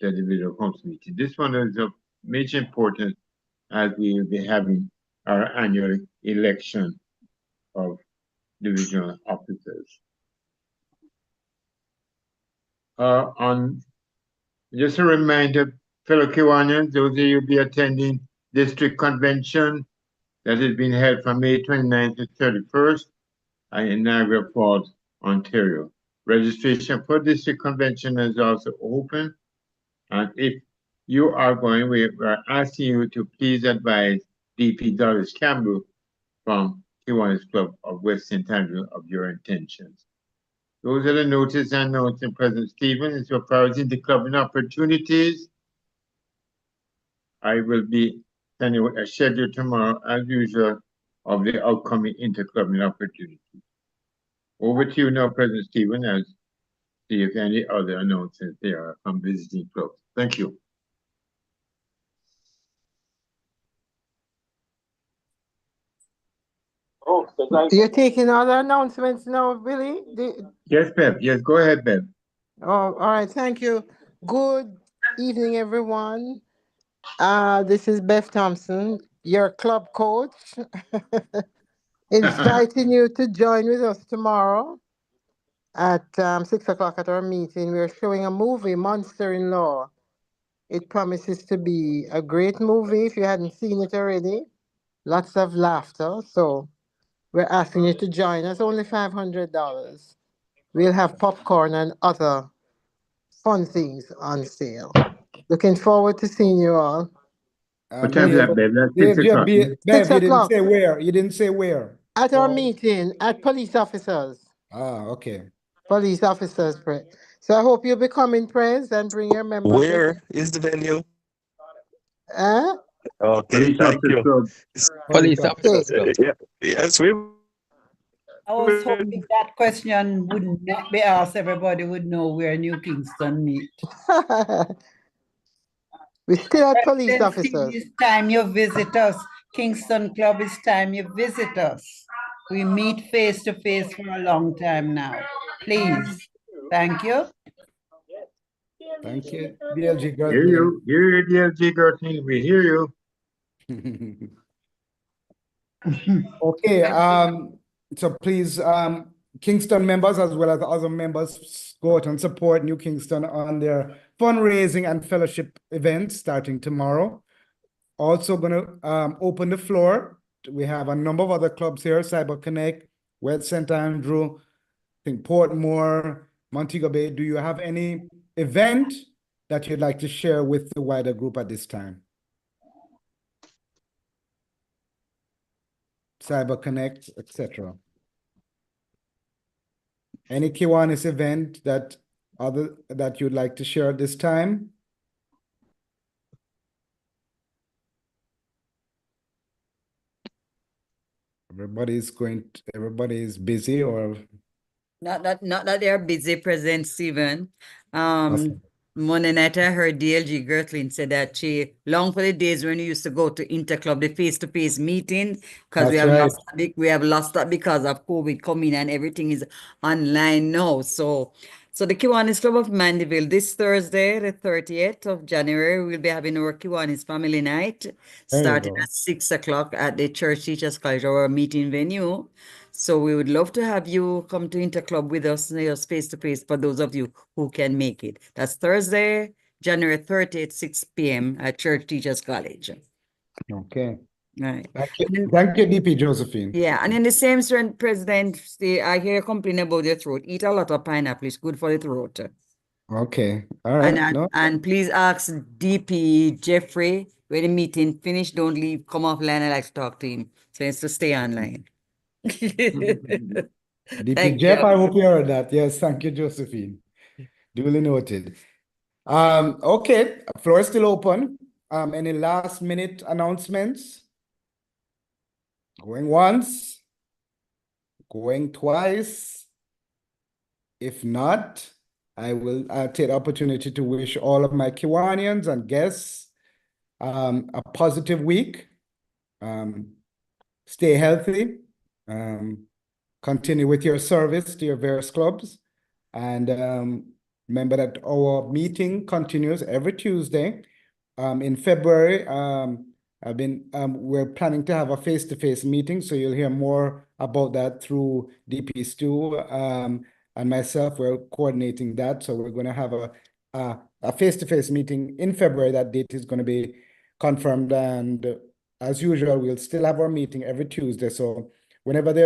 Speaker 18: the individual council meeting. This one is of major importance as we will be having our annual election of divisional officers. Just a reminder, fellow Kiwanians, those of you who will be attending district convention that is being held from May 29th to 31st in Niagara Falls, Ontario. Registration for district convention is also open. And if you are going, we are asking you to please advise DP Doris Campbell from Kiwanis Club of West St. Andrew of your intentions. Those are the notices and notes in President Stephen. As far as interclubbing opportunities, I will be sending out a schedule tomorrow, as usual, of the upcoming interclubbing opportunities. Over to you now, President Stephen, as see if any other announcements there are from visiting clubs. Thank you.
Speaker 1: You're taking all the announcements now, Billy?
Speaker 18: Yes, Bev. Yes, go ahead, Bev.
Speaker 1: Oh, all right. Thank you.
Speaker 19: Good evening, everyone. This is Beth Thompson, your club coach, inviting you to join with us tomorrow at 6 o'clock at our meeting. We're showing a movie, Monster in Law. It promises to be a great movie if you hadn't seen it already. Lots of laughter. So we're asking you to join us. Only $500. We'll have popcorn and other fun things on sale. Looking forward to seeing you all.
Speaker 18: What time is that, babe? That's 6 o'clock.
Speaker 9: Bev,
Speaker 19: 6
Speaker 9: you didn't
Speaker 19: o'clock.
Speaker 9: say where. You didn't say where.
Speaker 19: At our meeting at police officers.
Speaker 9: Okay.
Speaker 19: Police officers. So I hope you'll be coming, friends, and bring your members.
Speaker 2: Where is the venue? Okay,
Speaker 18: Police
Speaker 2: thank
Speaker 18: Officers
Speaker 2: you.
Speaker 18: Club.
Speaker 14: Police officers club.
Speaker 2: Yeah, yes, we.
Speaker 20: I was hoping that question would not be asked. Everybody would know where New Kingston meet.
Speaker 19: We still at police
Speaker 20: Presidency,
Speaker 19: officers.
Speaker 20: it's time you visit us. Kingston Club, it's time you visit us. We meet face to face for a long time now. Please. Thank you.
Speaker 9: Thank you, DLG girl.
Speaker 18: Hear you, DLG girl thing. We hear you.
Speaker 9: Okay, so please, Kingston members as well as other members go out and support New Kingston on their fundraising and fellowship events starting tomorrow. Also gonna open the floor. We have a number of other clubs here, Cyber Connect, West St. Andrew, I think Portmore, Montego Bay. Do you have any event that you'd like to share with the wider group at this time? Cyber Connect, etc. Any Kiwanis event that you'd like to share at this time? Everybody is busy, or
Speaker 6: Not that they're busy, President Stephen.
Speaker 9: Awesome.
Speaker 6: Monday night I heard DLG Gertlin said that she long for the days when you used to go to Interclub, the face-to-face meeting, because we have lost that because of COVID coming and everything is online now. So the Kiwanis Club of Mandeville this Thursday, the 30th of January, we'll be having our Kiwanis Family Night starting at 6 o'clock at the Church Teachers College, our meeting venue. So we would love to have you come to Interclub with us face-to-face for those of you who can make it. That's Thursday, January 30th, 6 p.m. at Church Teachers College.
Speaker 9: Okay.
Speaker 6: All right.
Speaker 9: Thank you, DP Josephine.
Speaker 6: Yeah, and in the same strength, President, I hear you complain about your throat. Eat a lot of pineapple. It's good for the throat.
Speaker 9: Okay. All right.
Speaker 6: And please ask DP Jeffrey, when the meeting finished, don't leave, come offline. I like to talk to him. So it's to stay online.
Speaker 9: DP Jeff, I hope you heard that. Yes, thank you, Josephine. Duly noted. Okay, floor is still open. Any last minute announcements? Going once, going twice. If not, I will take the opportunity to wish all of my Kiwanians and guests a positive week. Stay healthy. Continue with your service to your various clubs. And remember that our meeting continues every Tuesday. In February, we're planning to have a face-to-face meeting, so you'll hear more about that through DP Stu and myself. We're coordinating that, so we're going to have a face-to-face meeting in February. That date is going to be confirmed, and as usual, we'll still have our meeting every Tuesday. So whenever there's